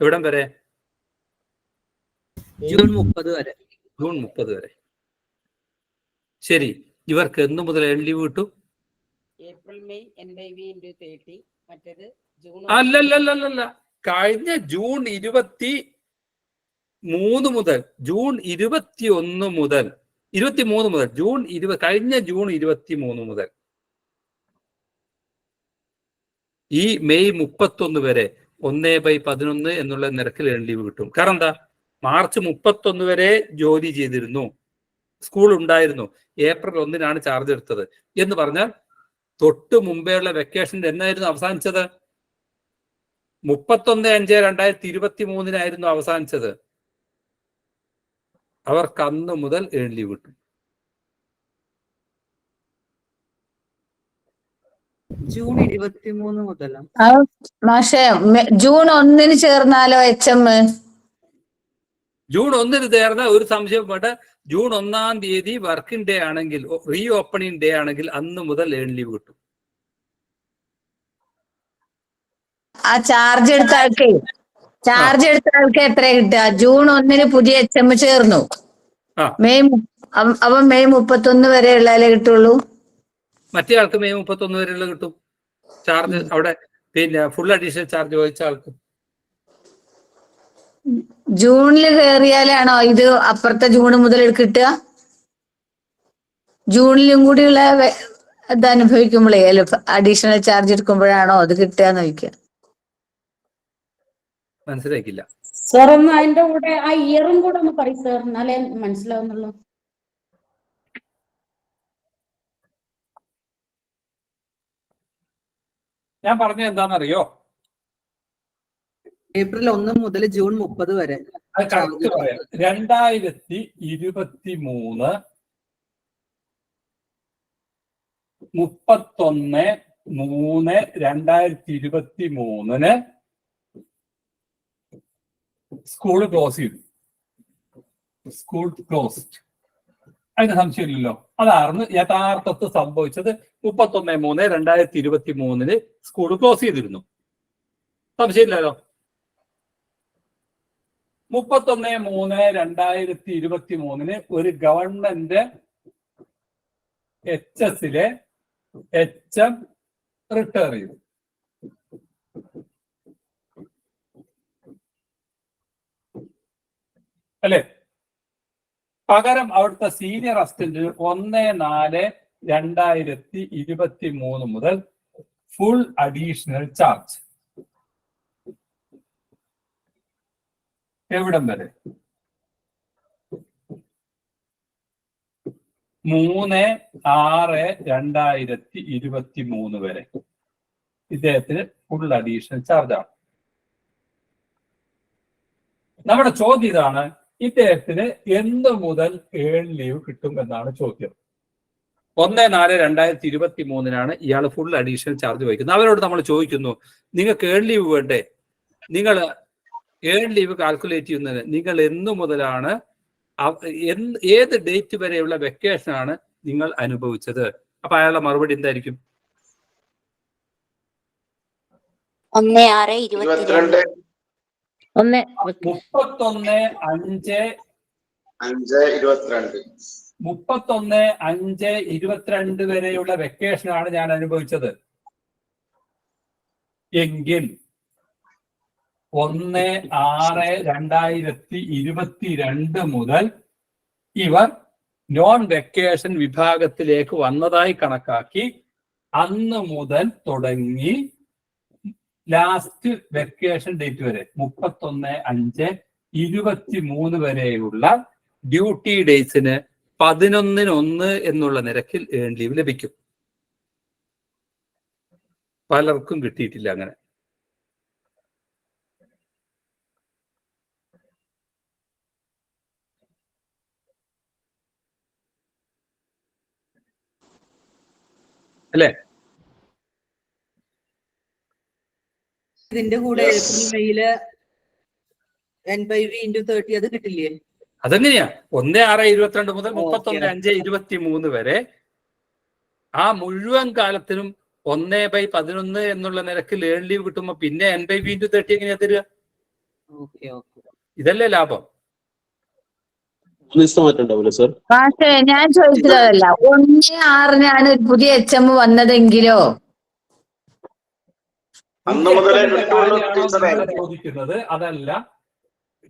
എവിടം വരെ? ജൂൺ 30 വരെ. ജൂൺ 30 വരെ. ശരി, ഇവർക്ക് എന്ന് മുതൽ ഏൺ ലീവ് കിട്ടും? April May N/V/30. മറ്റേത് ജൂൺ. അല്ലല്ല, കഴിഞ്ഞ ജൂൺ 23 മുതൽ ജൂൺ 21 മുതൽ 23 മുതൽ കഴിഞ്ഞ ജൂൺ 23 മുതൽ ഈ മെയ് 31 വരെ 1/11 എന്നുള്ള നിരക്കിൽ ഏൺ ലീവ് കിട്ടും. കാരണം എന്താ? മാർച്ച് 31 വരെ ജോലി ചെയ്തിരുന്നു, സ്കൂൾ ഉണ്ടായിരുന്നു. ഏപ്രിൽ 1 ചാർജ് എടുത്തത് എന്ന് പറഞ്ഞാൽ തൊട്ട് മുമ്പേയുള്ള വെക്കേഷൻ എന്നായിരുന്നു അവസാനിച്ചത്? 31/5/2023 അവസാനിച്ചത്. അവർക്ക് അന്ന് മുതൽ ഏൺ ലീവ് കിട്ടും. ജൂൺ 23 മുതലാണ്. മാഷേ, ജൂൺ 1 ചേർന്നാലോ HM? ജൂൺ 1 ചേർന്ന ഒരു സംശയം വേണ്ട. ജൂൺ 1 വർക്കിംഗ് ഡേ ആണെങ്കിൽ, റീ ഓപ്പണിംഗ് ഡേ ആണെങ്കിൽ അന്ന് മുതൽ ഏൺ ലീവ് കിട്ടും. ആ ചാർജ് എടുത്ത ആൾക്ക് എത്ര കിട്ടുക? ജൂൺ 1 പുതിയ HM ചേർന്നു. മെയ് 31 വരെ ഉള്ളതല്ലേ കിട്ടുള്ളൂ. മറ്റേ ആൾക്ക് മെയ് 31 വരെയുള്ള കിട്ടും ചാർജ്. അവിടെ പിന്നെ ഫുൾ അഡീഷണൽ ചാർജ് വഹിച്ച ആൾക്ക് ജൂണിൽ കയറിയാലാണോ ഇത് അപ്പുറത്തെ ജൂൺ മുതൽ കിട്ടുക? ജൂണിലും കൂടിയുള്ള ഇത് അനുഭവിക്കുമ്പോഴേ അഡീഷണൽ ചാർജ് എടുക്കുമ്പോഴാണോ അത് കിട്ടുകയെന്ന് ചോദിക്കുക. മനസ്സിലാക്കില്ല സാർ. ഒന്ന് അതിന്റെ കൂടെ ആ ഇയറും കൂടെ ഒന്ന് പറയും സാർ, എന്നാലേ മനസ്സിലാവുന്നുള്ളൂ. ഞാൻ പറഞ്ഞത് എന്താണെന്നറിയോ? ഏപ്രിൽ 1 മുതൽ ജൂൺ 30 വരെ. 2023 31 3/2023 സ്കൂൾ ക്ലോസ് ചെയ്തു. School closed. അതിന് സംശയമില്ലല്ലോ. അതായിരുന്നു യഥാർത്ഥത്തിൽ സംഭവിച്ചത്. 31/3/2023 സ്കൂൾ ക്ലോസ് ചെയ്തിരുന്നു. സംശയമില്ലല്ലോ. 31/3/2023 ഒരു ഗവൺമെന്റ് HS-ലെ HM റിട്ടയർ ചെയ്തു. അല്ലെ? പകരം അവിടുത്തെ സീനിയർ അസിസ്റ്റന്റ് 1/4/2023 മുതൽ ഫുൾ അഡീഷണൽ ചാർജ്. എവിടം വരെ? 3/6/2023 വരെ ഇദ്ദേഹത്തിന് ഫുൾ അഡീഷണൽ ചാർജാണ്. നമ്മുടെ ചോദ്യം ഇതാണ്, ഇദ്ദേഹത്തിന് എന്ത് മുതൽ ഏൺ ലീവ് കിട്ടും എന്നാണ് ചോദ്യം. 1/4/2023 ഇയാൾ ഫുൾ അഡീഷണൽ ചാർജ് വഹിക്കുന്നത്. അവരോട് നമ്മൾ ചോദിക്കുന്നു, നിങ്ങൾക്ക് ഏൺ ലീവ് വേണ്ടേ? നിങ്ങൾ ഏൺ ലീവ് കാൽക്കുലേറ്റ് ചെയ്യുന്നത് നിങ്ങൾ എന്ന് മുതലാണ്, ഏത് ഡേറ്റ് വരെയുള്ള വെക്കേഷൻ ആണ് നിങ്ങൾ അനുഭവിച്ചത്? അപ്പൊ അയാളുടെ മറുപടി എന്തായിരിക്കും? 1/6/22 31/5/22 വരെയുള്ള വെക്കേഷൻ ആണ് ഞാൻ അനുഭവിച്ചത് എങ്കിൽ 1/6/2022 മുതൽ ഇവർ നോൺ വെക്കേഷൻ വിഭാഗത്തിലേക്ക് വന്നതായി കണക്കാക്കി അന്ന് മുതൽ തുടങ്ങി ലാസ്റ്റ് വെക്കേഷൻ ഡേറ്റ് വരെ 31/5/23 വരെയുള്ള ഡ്യൂട്ടി ഡേയ്സിന് 11/1 എന്നുള്ള നിരക്കിൽ ഏൺ ലീവ് ലഭിക്കും. പലർക്കും കിട്ടിയിട്ടില്ല അങ്ങനെ. അല്ലേ? ഇതിന്റെ കൂടെ ഏപ്രിൽ മെയില് 10/5 × 30 അത് കിട്ടില്ലേ? അതെങ്ങനെയാ? 1/6/22 മുതൽ 31/5/23 വരെ ആ മുഴുവൻ കാലത്തിനും 1/11 എന്നുള്ള നിരക്കിൽ ഏൺ ലീവ് കിട്ടുമ്പോ പിന്നെ 10/5 × 30 എങ്ങനെയാ തരിക? ഇതല്ലേ ലാഭം? സർ പക്ഷേ ഞാൻ ചോദിച്ചതല്ല, 1/6-നാണ് പുതിയ HM വന്നതെങ്കിലോ? ചോദിക്കുന്നത് അതല്ല,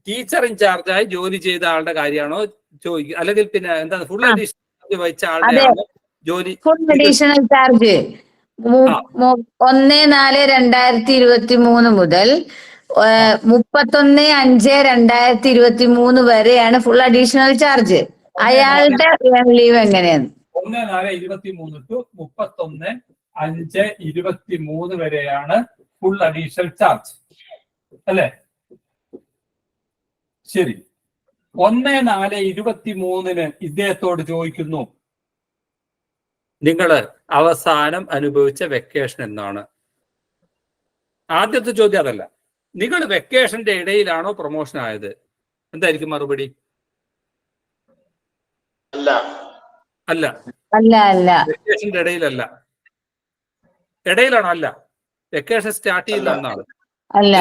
ടീച്ചർ ഇൻചാർജായി ജോലി ചെയ്ത ആളുടെ കാര്യമാണോ ചോദിക്കുക? അല്ലെങ്കിൽ പിന്നെ എന്താണ് ഫുൾ അഡീഷണൽ ചാർജ് വഹിച്ച ആളുടെ ജോലി? ഫുൾ അഡീഷണൽ ചാർജ് 1/4/2023 മുതൽ 31/5/2023 വരെയാണ് ഫുൾ അഡീഷണൽ ചാർജ്. അയാളുടെ ലീവ് എങ്ങനെയാണ്? 1/4/23 ടു 31/5/23 വരെയാണ് ഫുൾ അഡീഷണൽ ചാർജ് അല്ലെ? ശരി. 1/4/23 ഇദ്ദേഹത്തോട് ചോദിക്കുന്നു, നിങ്ങൾ അവസാനം അനുഭവിച്ച വെക്കേഷൻ എന്നാണ്. ആദ്യത്തെ ചോദ്യം അതല്ല. നിങ്ങൾ വെക്കേഷന്റെ ഇടയിലാണോ പ്രൊമോഷൻ ആയത്? എന്തായിരിക്കും മറുപടി? അല്ല അല്ല അല്ല അല്ല വെക്കേഷന്റെ ഇടയിലല്ല. ഇടയിലാണോ? അല്ല. വെക്കേഷൻ സ്റ്റാർട്ട് ചെയ്യുന്ന ഒന്നാണ്. അല്ല.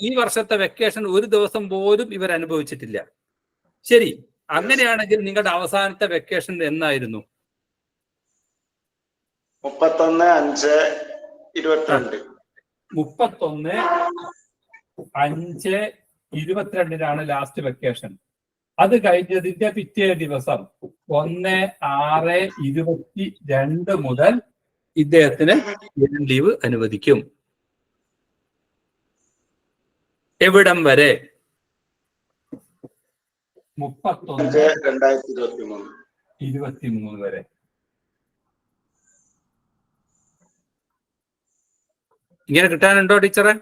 ഈ വർഷത്തെ വെക്കേഷൻ ഒരു ദിവസം പോലും ഇവർ അനുഭവിച്ചിട്ടില്ല. ശരി, അങ്ങനെയാണെങ്കിൽ നിങ്ങളുടെ അവസാനത്തെ വെക്കേഷൻ എന്നായിരുന്നു? 31/5/22. 31/5/22 ലാസ്റ്റ് വെക്കേഷൻ. അത് കഴിഞ്ഞതിന്റെ പിറ്റേ ദിവസം 1/6/22 മുതൽ ഇദ്ദേഹത്തിന് ലീവ് അനുവദിക്കും. എവിടം വരെ? 31/2023 വരെ. ഇങ്ങനെ കിട്ടാനുണ്ടോ ടീച്ചറെ?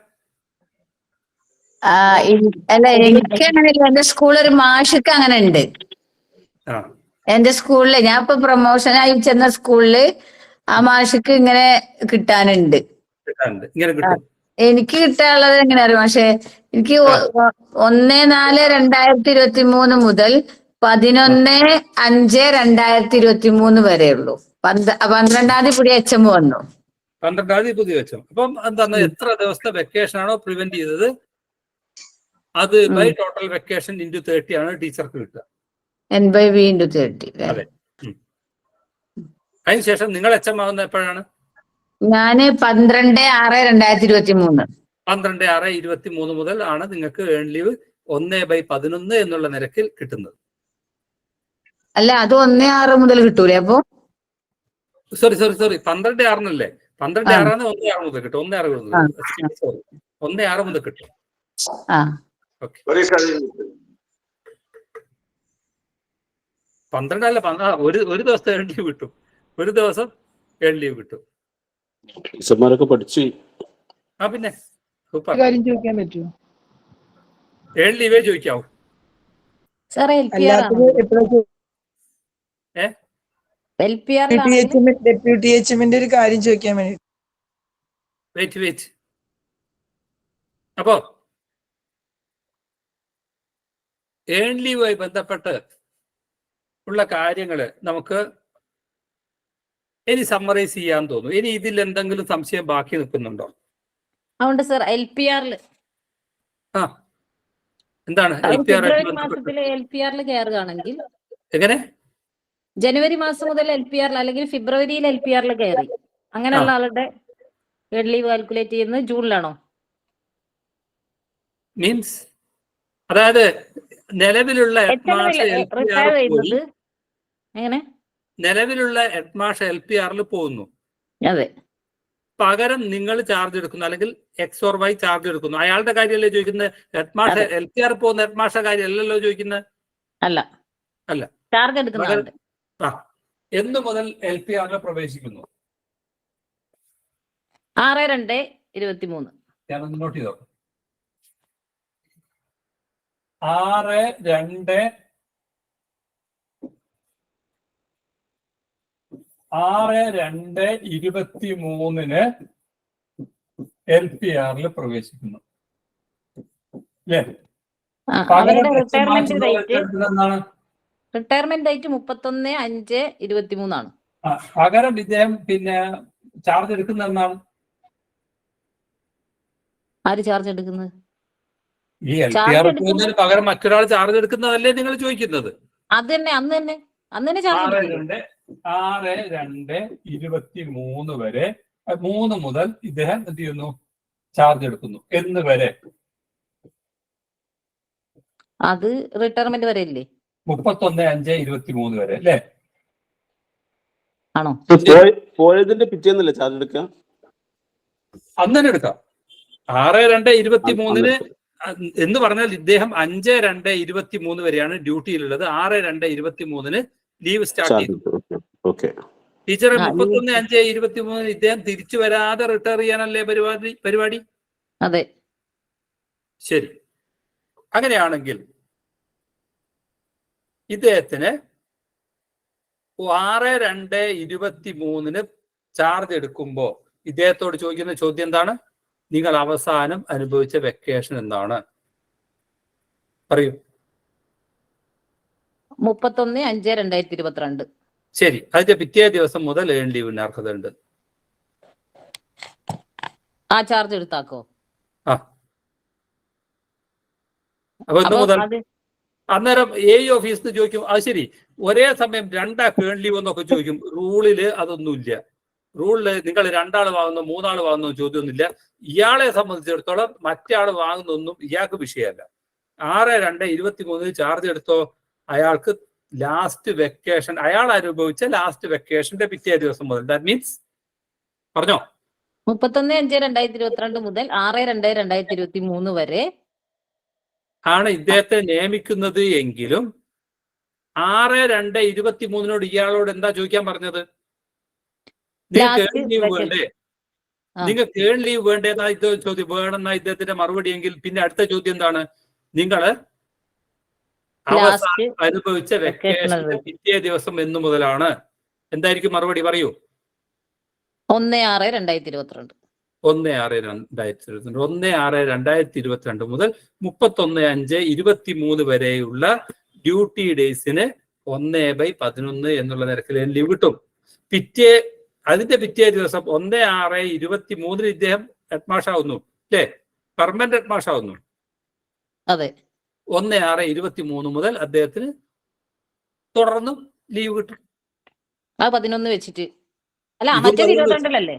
അല്ല, എനിക്ക് അങ്ങനെയല്ല. എന്റെ സ്കൂളിൽ ഒരു മാഷിക്ക് അങ്ങനെ ഉണ്ട്. എന്റെ സ്കൂളില് ഞാൻ ഇപ്പൊ പ്രൊമോഷനായി ചെന്ന സ്കൂളില് ആ മാഷിക്ക് ഇങ്ങനെ കിട്ടാനുണ്ട്. ഇങ്ങനെ കിട്ടും. എനിക്ക് കിട്ടാനുള്ളത് എങ്ങനെ അറിയാം പക്ഷെ എനിക്ക് 1/4/2023 മുതൽ 11/5/2023 വരെയുള്ളൂ. 12-ാം തീയതി പുതിയ HM വന്നു. 12-ാം തീയതി പുതിയ HM. അപ്പം എന്താണ് എത്ര ദിവസത്തെ വെക്കേഷൻ ആണോ പ്രിവെന്റ് ചെയ്തത് അത് ബൈ ടോട്ടൽ വെക്കേഷൻ ഇൻറ്റു 30 ആണ് ടീച്ചർക്ക് കിട്ടുക. N/V × 30. അതെ. അതിനുശേഷം നിങ്ങൾ HM ആവുന്ന എപ്പോഴാണ്? ഞാന് 12/6/2023. 12/6/23 മുതൽ ആണ് നിങ്ങൾക്ക് ഏൺ ലീവ് 1/11 എന്നുള്ള നിരക്കിൽ കിട്ടുന്നത്. അല്ല അത് 1/6 മുതൽ കിട്ടൂലേ അപ്പൊ? സോറി 12/6 12/6 1/6 മുതൽ കിട്ടും. 1/6 മുതൽ കിട്ടും. ഓക്കെ. 12 അല്ല, ഒരു ദിവസത്തെ ഏൺ ലീവ് കിട്ടും. ഒരു ദിവസം ഏൺ ലീവ് കിട്ടും. ടീച്ചർമാരൊക്കെ പഠിച്ചു. പിന്നെ സൂപ്പർ. കാര്യം ചോദിക്കാൻ പറ്റുമോ? ഏൺ ലീവേ ചോദിക്കാവൂ. ഡെപ്യൂട്ടി HMന്റെ ഒരു കാര്യം ചോദിക്കാൻ വേണ്ടി. വെയിറ്റ്. അപ്പോ ഏൺ ലീവുമായി ബന്ധപ്പെട്ട് ഉള്ള കാര്യങ്ങള് നമുക്ക് ഇനി സമ്മറൈസ് ചെയ്യാൻ തോന്നുന്നു. ഇനി ഇതിൽ എന്തെങ്കിലും സംശയം ബാക്കി നിൽക്കുന്നുണ്ടോ? അതുകൊണ്ട് സർ LPR എന്താണ് ഫെബ്രുവരി മാസത്തിലെ LPR കയറുകയാണെങ്കിൽ എങ്ങനെ? ജനുവരി മാസം മുതൽ LPR അല്ലെങ്കിൽ ഫെബ്രുവരിയിൽ LPR കയറി അങ്ങനെയുള്ള ആളുടെ ഏൺ ലീവ് കാൽക്കുലേറ്റ് ചെയ്യുന്നത് ജൂണിലാണോ? മീൻസ് അതായത് നിലവിലുള്ള എഡ്മാഷ് LPRൽ പോകുന്നു. അതെ. പകരം നിങ്ങൾ ചാർജ് എടുക്കുന്നു അല്ലെങ്കിൽ X or Y ചാർജ് എടുക്കുന്നു. അയാളുടെ കാര്യമല്ലേ ചോദിക്കുന്നത്? ഹെഡ്മാഷ് LPR പോകുന്ന ഹെഡ്മാഷ കാര്യം അല്ലല്ലോ ചോദിക്കുന്നത്. അല്ല ചാർജ് എടുക്കുന്ന എന്ന് മുതൽ LPRൽ പ്രവേശിക്കുന്നു? 6/2/23. ഞാൻ നോട്ട് ചെയ്തോ. 6/2/23 LPRൽ പ്രവേശിക്കുന്നു. റിട്ടയർമെന്റ് ഡേറ്റ് 31/5/23 ആണ്. പകരം ഇദ്ദേഹം പിന്നെ ചാർജ് എടുക്കുന്ന എന്നാണ്? ആര് ചാർജ് എടുക്കുന്നത്? ഈ LPR പോകുന്നതിന് പകരം മറ്റൊരാൾ ചാർജ് എടുക്കുന്നതല്ലേ നിങ്ങൾ ചോദിക്കുന്നത്? അത് തന്നെ അന്ന് തന്നെ ചാർജ് 6/2/23 വരെ 3 മുതൽ ഇദ്ദേഹം എന്ത് ചെയ്യുന്നു? ചാർജ് എടുക്കുന്നു. എന്ന് വരെ? അത് റിട്ടയർമെന്റ് വരെ ഇല്ലേ? 31/5/23 വരെ അല്ലേ? ആണോ? പോയതിന്റെ പിറ്റേന്നല്ലേ ചാർജ് എടുക്കുക? അന്ന് തന്നെ എടുക്കാം. 6/2/23 എന്ന് പറഞ്ഞാൽ ഇദ്ദേഹം 5/2/23 വരെയാണ് ഡ്യൂട്ടിയിലുള്ളത്. 6/2/23 ലീവ് സ്റ്റാർട്ട് ചെയ്തു. ടീച്ചറെ 31/5/23 ഇദ്ദേഹം തിരിച്ചു വരാതെ റിട്ടയർ ചെയ്യാനല്ലേ പരിപാടി? അതെ. ശരി. അങ്ങനെയാണെങ്കിൽ ഇദ്ദേഹത്തിന് 6/2/23 ചാർജ് എടുക്കുമ്പോ ഇദ്ദേഹത്തോട് ചോദിക്കുന്ന ചോദ്യം എന്താണ്? നിങ്ങൾ അവസാനം അനുഭവിച്ച വെക്കേഷൻ എന്താണ്? പറയൂ. 31/5/2022. ശരി. അതിന്റെ പിറ്റേ ദിവസം മുതൽ ഏൺ ലീവിന് അർഹതയുണ്ട്. ആ ചാർജ് എടുത്താക്കോ? അപ്പൊ ഇന്ന് മുതൽ അന്നേരം AE ഓഫീസിൽ ചോദിക്കും, അത് ശരി ഒരേ സമയം 2 ആൾക്ക് ഏൺ ലീവ് എന്നൊക്കെ ചോദിക്കും. റൂളില് അതൊന്നുമില്ല. റൂളില് നിങ്ങൾ 2 ആൾ വാങ്ങുന്നു 3 ആൾ വാങ്ങുന്നു ചോദ്യമൊന്നുമില്ല. ഇയാളെ സംബന്ധിച്ചിടത്തോളം മറ്റേ ആൾ വാങ്ങുന്നൊന്നും ഇയാൾക്ക് വിഷയമല്ല. 6/2/23 ചാർജ് എടുത്തോ അയാൾക്ക് ലാസ്റ്റ് വെക്കേഷൻ അയാൾ അനുഭവിച്ച ലാസ്റ്റ് വെക്കേഷന്റെ പിറ്റേ ദിവസം മുതൽ. ദാറ്റ് മീൻസ് പറഞ്ഞോ 31/5/2022 മുതൽ 6/2/2023 വരെ ആണ് ഇദ്ദേഹത്തെ നിയമിക്കുന്നത് എങ്കിലും 6/2/23 ഇയാളോട് എന്താ ചോദിക്കാൻ പറഞ്ഞത്? നിങ്ങൾക്ക് ഏൺ ലീവ് വേണ്ടേ? നിങ്ങൾക്ക് ഏൺ ലീവ് വേണ്ടേന്നാ ഇത് ചോദ്യം. വേണമെന്നാ ഇദ്ദേഹത്തിന്റെ മറുപടി എങ്കിൽ പിന്നെ അടുത്ത ചോദ്യം എന്താണ്? നിങ്ങള് അവസാനം അനുഭവിച്ച വെക്കേഷന്റെ പിറ്റേ ദിവസം എന്ന് മുതലാണ്. എന്തായിരിക്കും മറുപടി? പറയൂ. 1/6/2022. 1/6/2022. 1/6/2022 മുതൽ 31/5/23 വരെയുള്ള ഡ്യൂട്ടി ഡേയ്സിന് 1/11 എന്നുള്ള നിരക്കിൽ ലീവ് കിട്ടും. അതിന്റെ പിറ്റേ ദിവസം 1/6/23 ഇദ്ദേഹം ഹെഡ്മാഷാവുന്നു അല്ലേ? പെർമനന്റ് ഹെഡ്മാഷാവുന്നു. അതെ. 1/6/23 മുതൽ അദ്ദേഹത്തിന് തുടർന്നും ലീവ് കിട്ടും. ആ 11 വെച്ചിട്ട് അല്ല, മറ്റേത് 22-ലല്ലേ?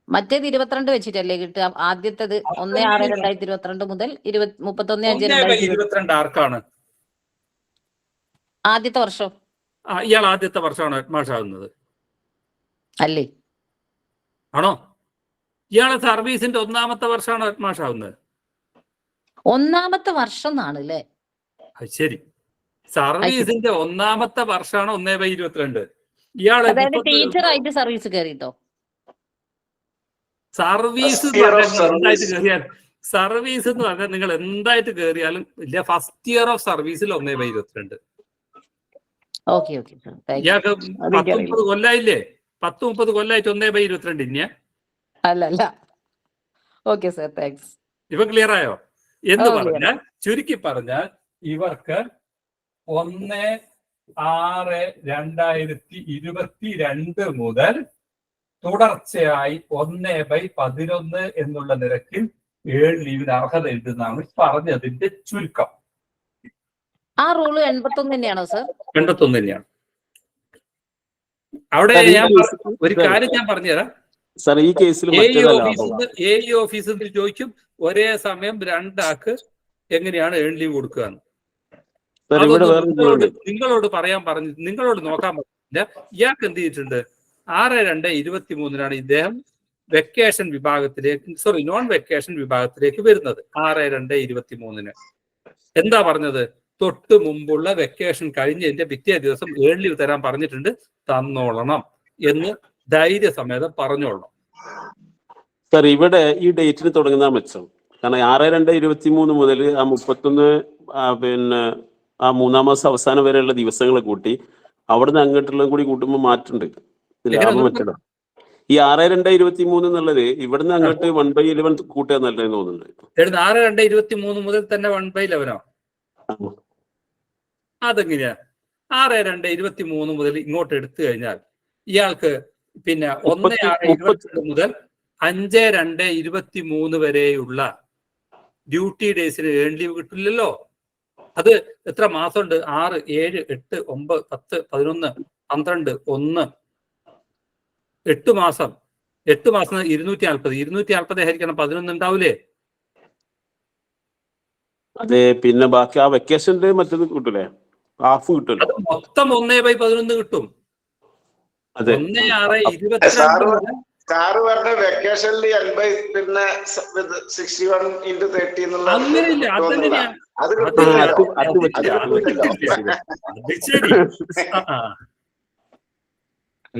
മറ്റേത് 22 വെച്ചിട്ടല്ലേ കിട്ടുക? ആദ്യത്തേത് 1/6/2022 മുതൽ 31/5/2022. ആർക്കാണ് ആദ്യത്തെ വർഷം? ഇയാൾ ആദ്യത്തെ വർഷമാണ് ഹെഡ്മാഷാവുന്നത് അല്ലേ? ആണോ? ഇയാളെ സർവീസിന്റെ 1ാമത്തെ വർഷമാണ് ഹെഡ്മാഷാവുന്നത്. 1ാമത്തെ വർഷം എന്നാണ് അല്ലേ? ശരി, സർവീസിന്റെ 1ാമത്തെ വർഷമാണ് 1/22. ഇയാള് ടീച്ചറായിട്ട് സർവീസ് കയറിട്ടോ? സർവീസ് എന്ന് പറഞ്ഞാൽ നിങ്ങൾ എന്തായിട്ട് കയറിയാലും ഇല്ല, ഫസ്റ്റ് ഇയർ ഓഫ് സർവീസിൽ 1/22. ഇയാൾക്ക് 10-30 കൊല്ലായില്ലേ? 10-30 കൊല്ലായിട്ട് 1/22 ഇല്ല. അല്ല. Okay sir, thanks. ഇവ ക്ലിയർ ആയോ? എന്ന് പറഞ്ഞാൽ ചുരുക്കി പറഞ്ഞാൽ ഇവർക്ക് 1/6/2022 മുതൽ തുടർച്ചയായി 1/11 എന്നുള്ള നിരക്കിൽ 7 ലീവിന് അർഹത ഉണ്ടെന്നാണ് പറഞ്ഞതിന്റെ ചുരുക്കം. ആ റൂള് 81 തന്നെയാണോ സർ? 81 തന്നെയാണ്. അവിടെ ഞാൻ ഒരു കാര്യം ഞാൻ പറഞ്ഞുതരാം. ഈ കേസിൽ AE ഓഫീസിൽ ചോദിക്കും ഒരേ സമയം 2 ആൾക്ക് എങ്ങനെയാണ് ഏൺ ലീവ് കൊടുക്കുക. നിങ്ങളോട് നിങ്ങളോട് നോക്കാൻ പറ്റില്ല. ഇയാൾക്ക് എന്ത് ചെയ്തിട്ടുണ്ട്? 6/2/23 ഇദ്ദേഹം വെക്കേഷൻ വിഭാഗത്തിലേക്ക്, നോൺ വെക്കേഷൻ വിഭാഗത്തിലേക്ക് വരുന്നത്. 6/2/23 എന്താ പറഞ്ഞത്? തൊട്ട് മുമ്പുള്ള വെക്കേഷൻ കഴിഞ്ഞതിന്റെ പിറ്റേ ദിവസം ഏൺ ലീവ് തരാൻ പറഞ്ഞിട്ടുണ്ട്, തന്നോളണം എന്ന് ധൈര്യസമേതം പറഞ്ഞോളണം. സർ, ഇവിടെ ഈ ഡേറ്റിന് തുടങ്ങുന്ന മെച്ചം. കാരണം 6/2/23 മുതൽ ആ 31 പിന്നെ ആ 3-ാം മാസം അവസാനം വരെയുള്ള ദിവസങ്ങളെ കൂട്ടി അവിടുന്ന് അങ്ങോട്ടുള്ളതും കൂടി കൂട്ടുമ്പോൾ മാറ്റുണ്ട്. ലാഭം മറ്റടാ. ഈ 6/2/23 എന്നുള്ളത് ഇവിടുന്ന് അങ്ങോട്ട് 1/11 കൂട്ടുക നല്ലതെന്ന് തോന്നുന്നുണ്ട്. 6/2/23 മുതൽ തന്നെ 1/11 അതെങ്ങനെയാ? 6/2/23 മുതൽ ഇങ്ങോട്ട് എടുത്തു കഴിഞ്ഞാൽ ഇയാൾക്ക് പിന്നെ 1/6/22 മുതൽ 5/2/23 വരെയുള്ള ഡ്യൂട്ടി ഡേയ്സിന് ഏൺ ലീവ് കിട്ടില്ലല്ലോ. അത് എത്ര മാസമുണ്ട്? 6, 7, 8, 9, 10, 11, 12, 1, 8 മാസം. 8 മാസം 240 ഹരിക്കണം 11 ഉണ്ടാവൂലേ? അതെ. പിന്നെ ബാക്കി ആ വെക്കേഷന്റെ മറ്റേത് കിട്ടൂലേ? ഹാഫ് കിട്ടൂലോ. മൊത്തം 1/11 കിട്ടും. 1/6/22 സാറ് പറഞ്ഞ വെക്കേഷനിൽ 80 പിന്നെ 61 × 30 എന്നുള്ള അങ്ങനെയില്ല. അതങ്ങനെയാ? ശരി,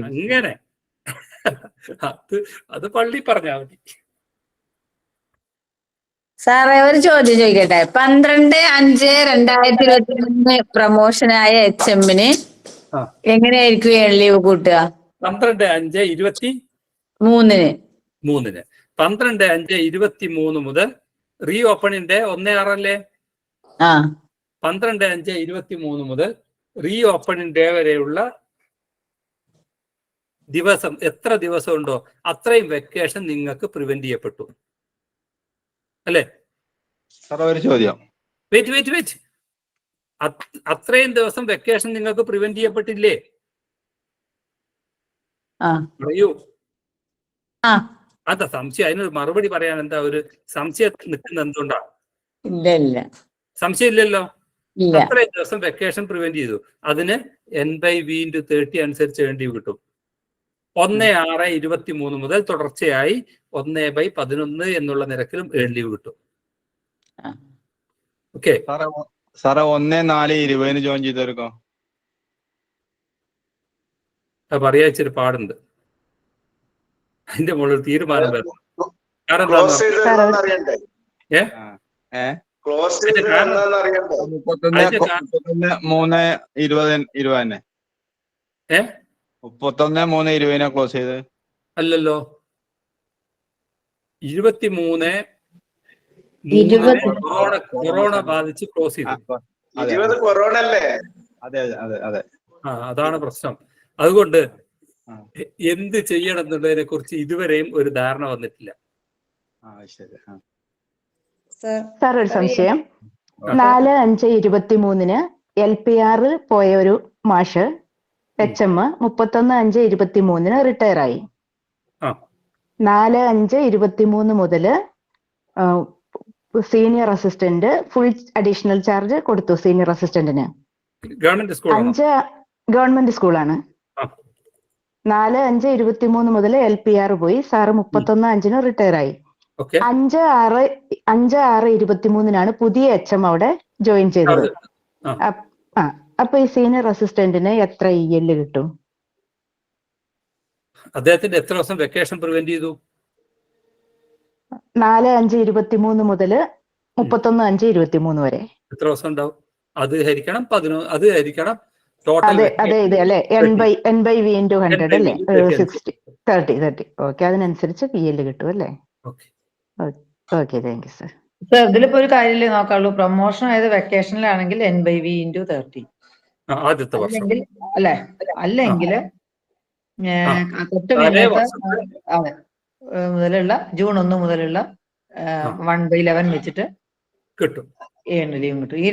അങ്ങനെ അത് പള്ളി പറഞ്ഞാ മതി. സാറേ, ഒരു ചോദ്യം ചോദിക്കട്ടെ. 12/5/2023 പ്രൊമോഷനായ HM-ന് എങ്ങനെയായിരിക്കും ഏൺ ലീവ് കൂട്ടുക? 12/5/23 12/5/23 മുതൽ റീ ഓപ്പണിന്റെ 1/6 അല്ലേ? 12/5/23 മുതൽ റീ ഓപ്പണിംഗ് ഡേ വരെയുള്ള ദിവസം എത്ര ദിവസം ഉണ്ടോ അത്രയും വെക്കേഷൻ നിങ്ങൾക്ക് പ്രിവെന്റ് ചെയ്യപ്പെട്ടു അല്ലേ? ഒരു ചോദ്യം. വെയിറ്റ് അത്രയും ദിവസം വെക്കേഷൻ നിങ്ങൾക്ക് പ്രിവെന്റ് ചെയ്യപ്പെട്ടില്ലേ? പറയൂ. അതാ സംശയം. അതിനൊരു മറുപടി പറയാൻ എന്താ ഒരു സംശയം നിൽക്കുന്ന എന്തുകൊണ്ടാ? സംശയം ഇല്ലല്ലോ. അത്രയും ദിവസം വെക്കേഷൻ പ്രിവെന്റ് ചെയ്തു. അതിന് N/V × 30 അനുസരിച്ച് ഏൺ ലീവ് കിട്ടും. 1/6/23 മുതൽ തുടർച്ചയായി 1/11 എന്നുള്ള നിരക്കിലും ഏൺ ലീവ് കിട്ടും. ഓക്കെ സാറേ 1/4/20 ജോയിൻ ചെയ്തെടുക്കോ? അത് പറയാ ഇച്ചിരി പാടുണ്ട്. അതിന്റെ മുകളിൽ തീരുമാനം വരണം. കാരണം 31/3/20 തന്നെ. 31/3/20 ക്ലോസ് ചെയ്ത്. അല്ലല്ലോ, 23 കൊറോണ ബാധിച്ച് ക്ലോസ് ചെയ്തു. 20 കൊറോണ അല്ലേ? അതെ അതെ അതെ അതെ. അതാണ് പ്രശ്നം. അതുകൊണ്ട് എന്ത് ചെയ്യണം എന്നുള്ളതിനെ കുറിച്ച് ഇതുവരെയും ഒരു ധാരണ വന്നിട്ടില്ല. സാർ ഒരു സംശയം. 4/5/23 LPR പോയ ഒരു മാഷ് HM 31/5/23 റിട്ടയർ ആയി. 4/5/23 മുതല് senior assistant full additional charge കൊടുത്തു സീനിയർ അസിസ്റ്റന്റിന്. ഗവൺമെന്റ് സ്കൂളാണ്. 4/5/23 മുതൽ LPR പോയി. സാറ് 31/5 റിട്ടയർ ആയി. 5/6/23 പുതിയ HM അവിടെ ജോയിൻ ചെയ്തത്. അപ്പൊ ഈ സീനിയർ അസിസ്റ്റന്റിന് എത്ര EL കിട്ടും? അദ്ദേഹത്തിന്റെ എത്ര ദിവസം വെക്കേഷൻ പ്രിവെന്റ് ചെയ്തു? 4/5/23 മുതൽ 31/5/23 വരെ എത്ര ദിവസം ഉണ്ടാവും? അത് ഹരിക്കണം 11, അത് ഹരിക്കണം ടോട്ടൽ. അതെ ഇത് അല്ലെ N/V × 100 അല്ലേ? 30. ഓക്കെ, അതിനനുസരിച്ച് PL കിട്ടും അല്ലേ? Okay, thank you sir. Sir ഇതിലിപ്പോ ഒരു കാര്യമില്ലേ നോക്കാള്ളൂ. പ്രൊമോഷൻ ആയത് വെക്കേഷനിലാണെങ്കിൽ N/V × 30. ആദ്യത്തെ വർഷം അല്ലെ? അല്ലെങ്കിൽ തൊട്ട് പിന്നത്തെ അതെ മുതലുള്ള ജൂൺ 1 മുതലുള്ള 1/11 വെച്ചിട്ട് കിട്ടും. ലീവും കിട്ടും. ഈ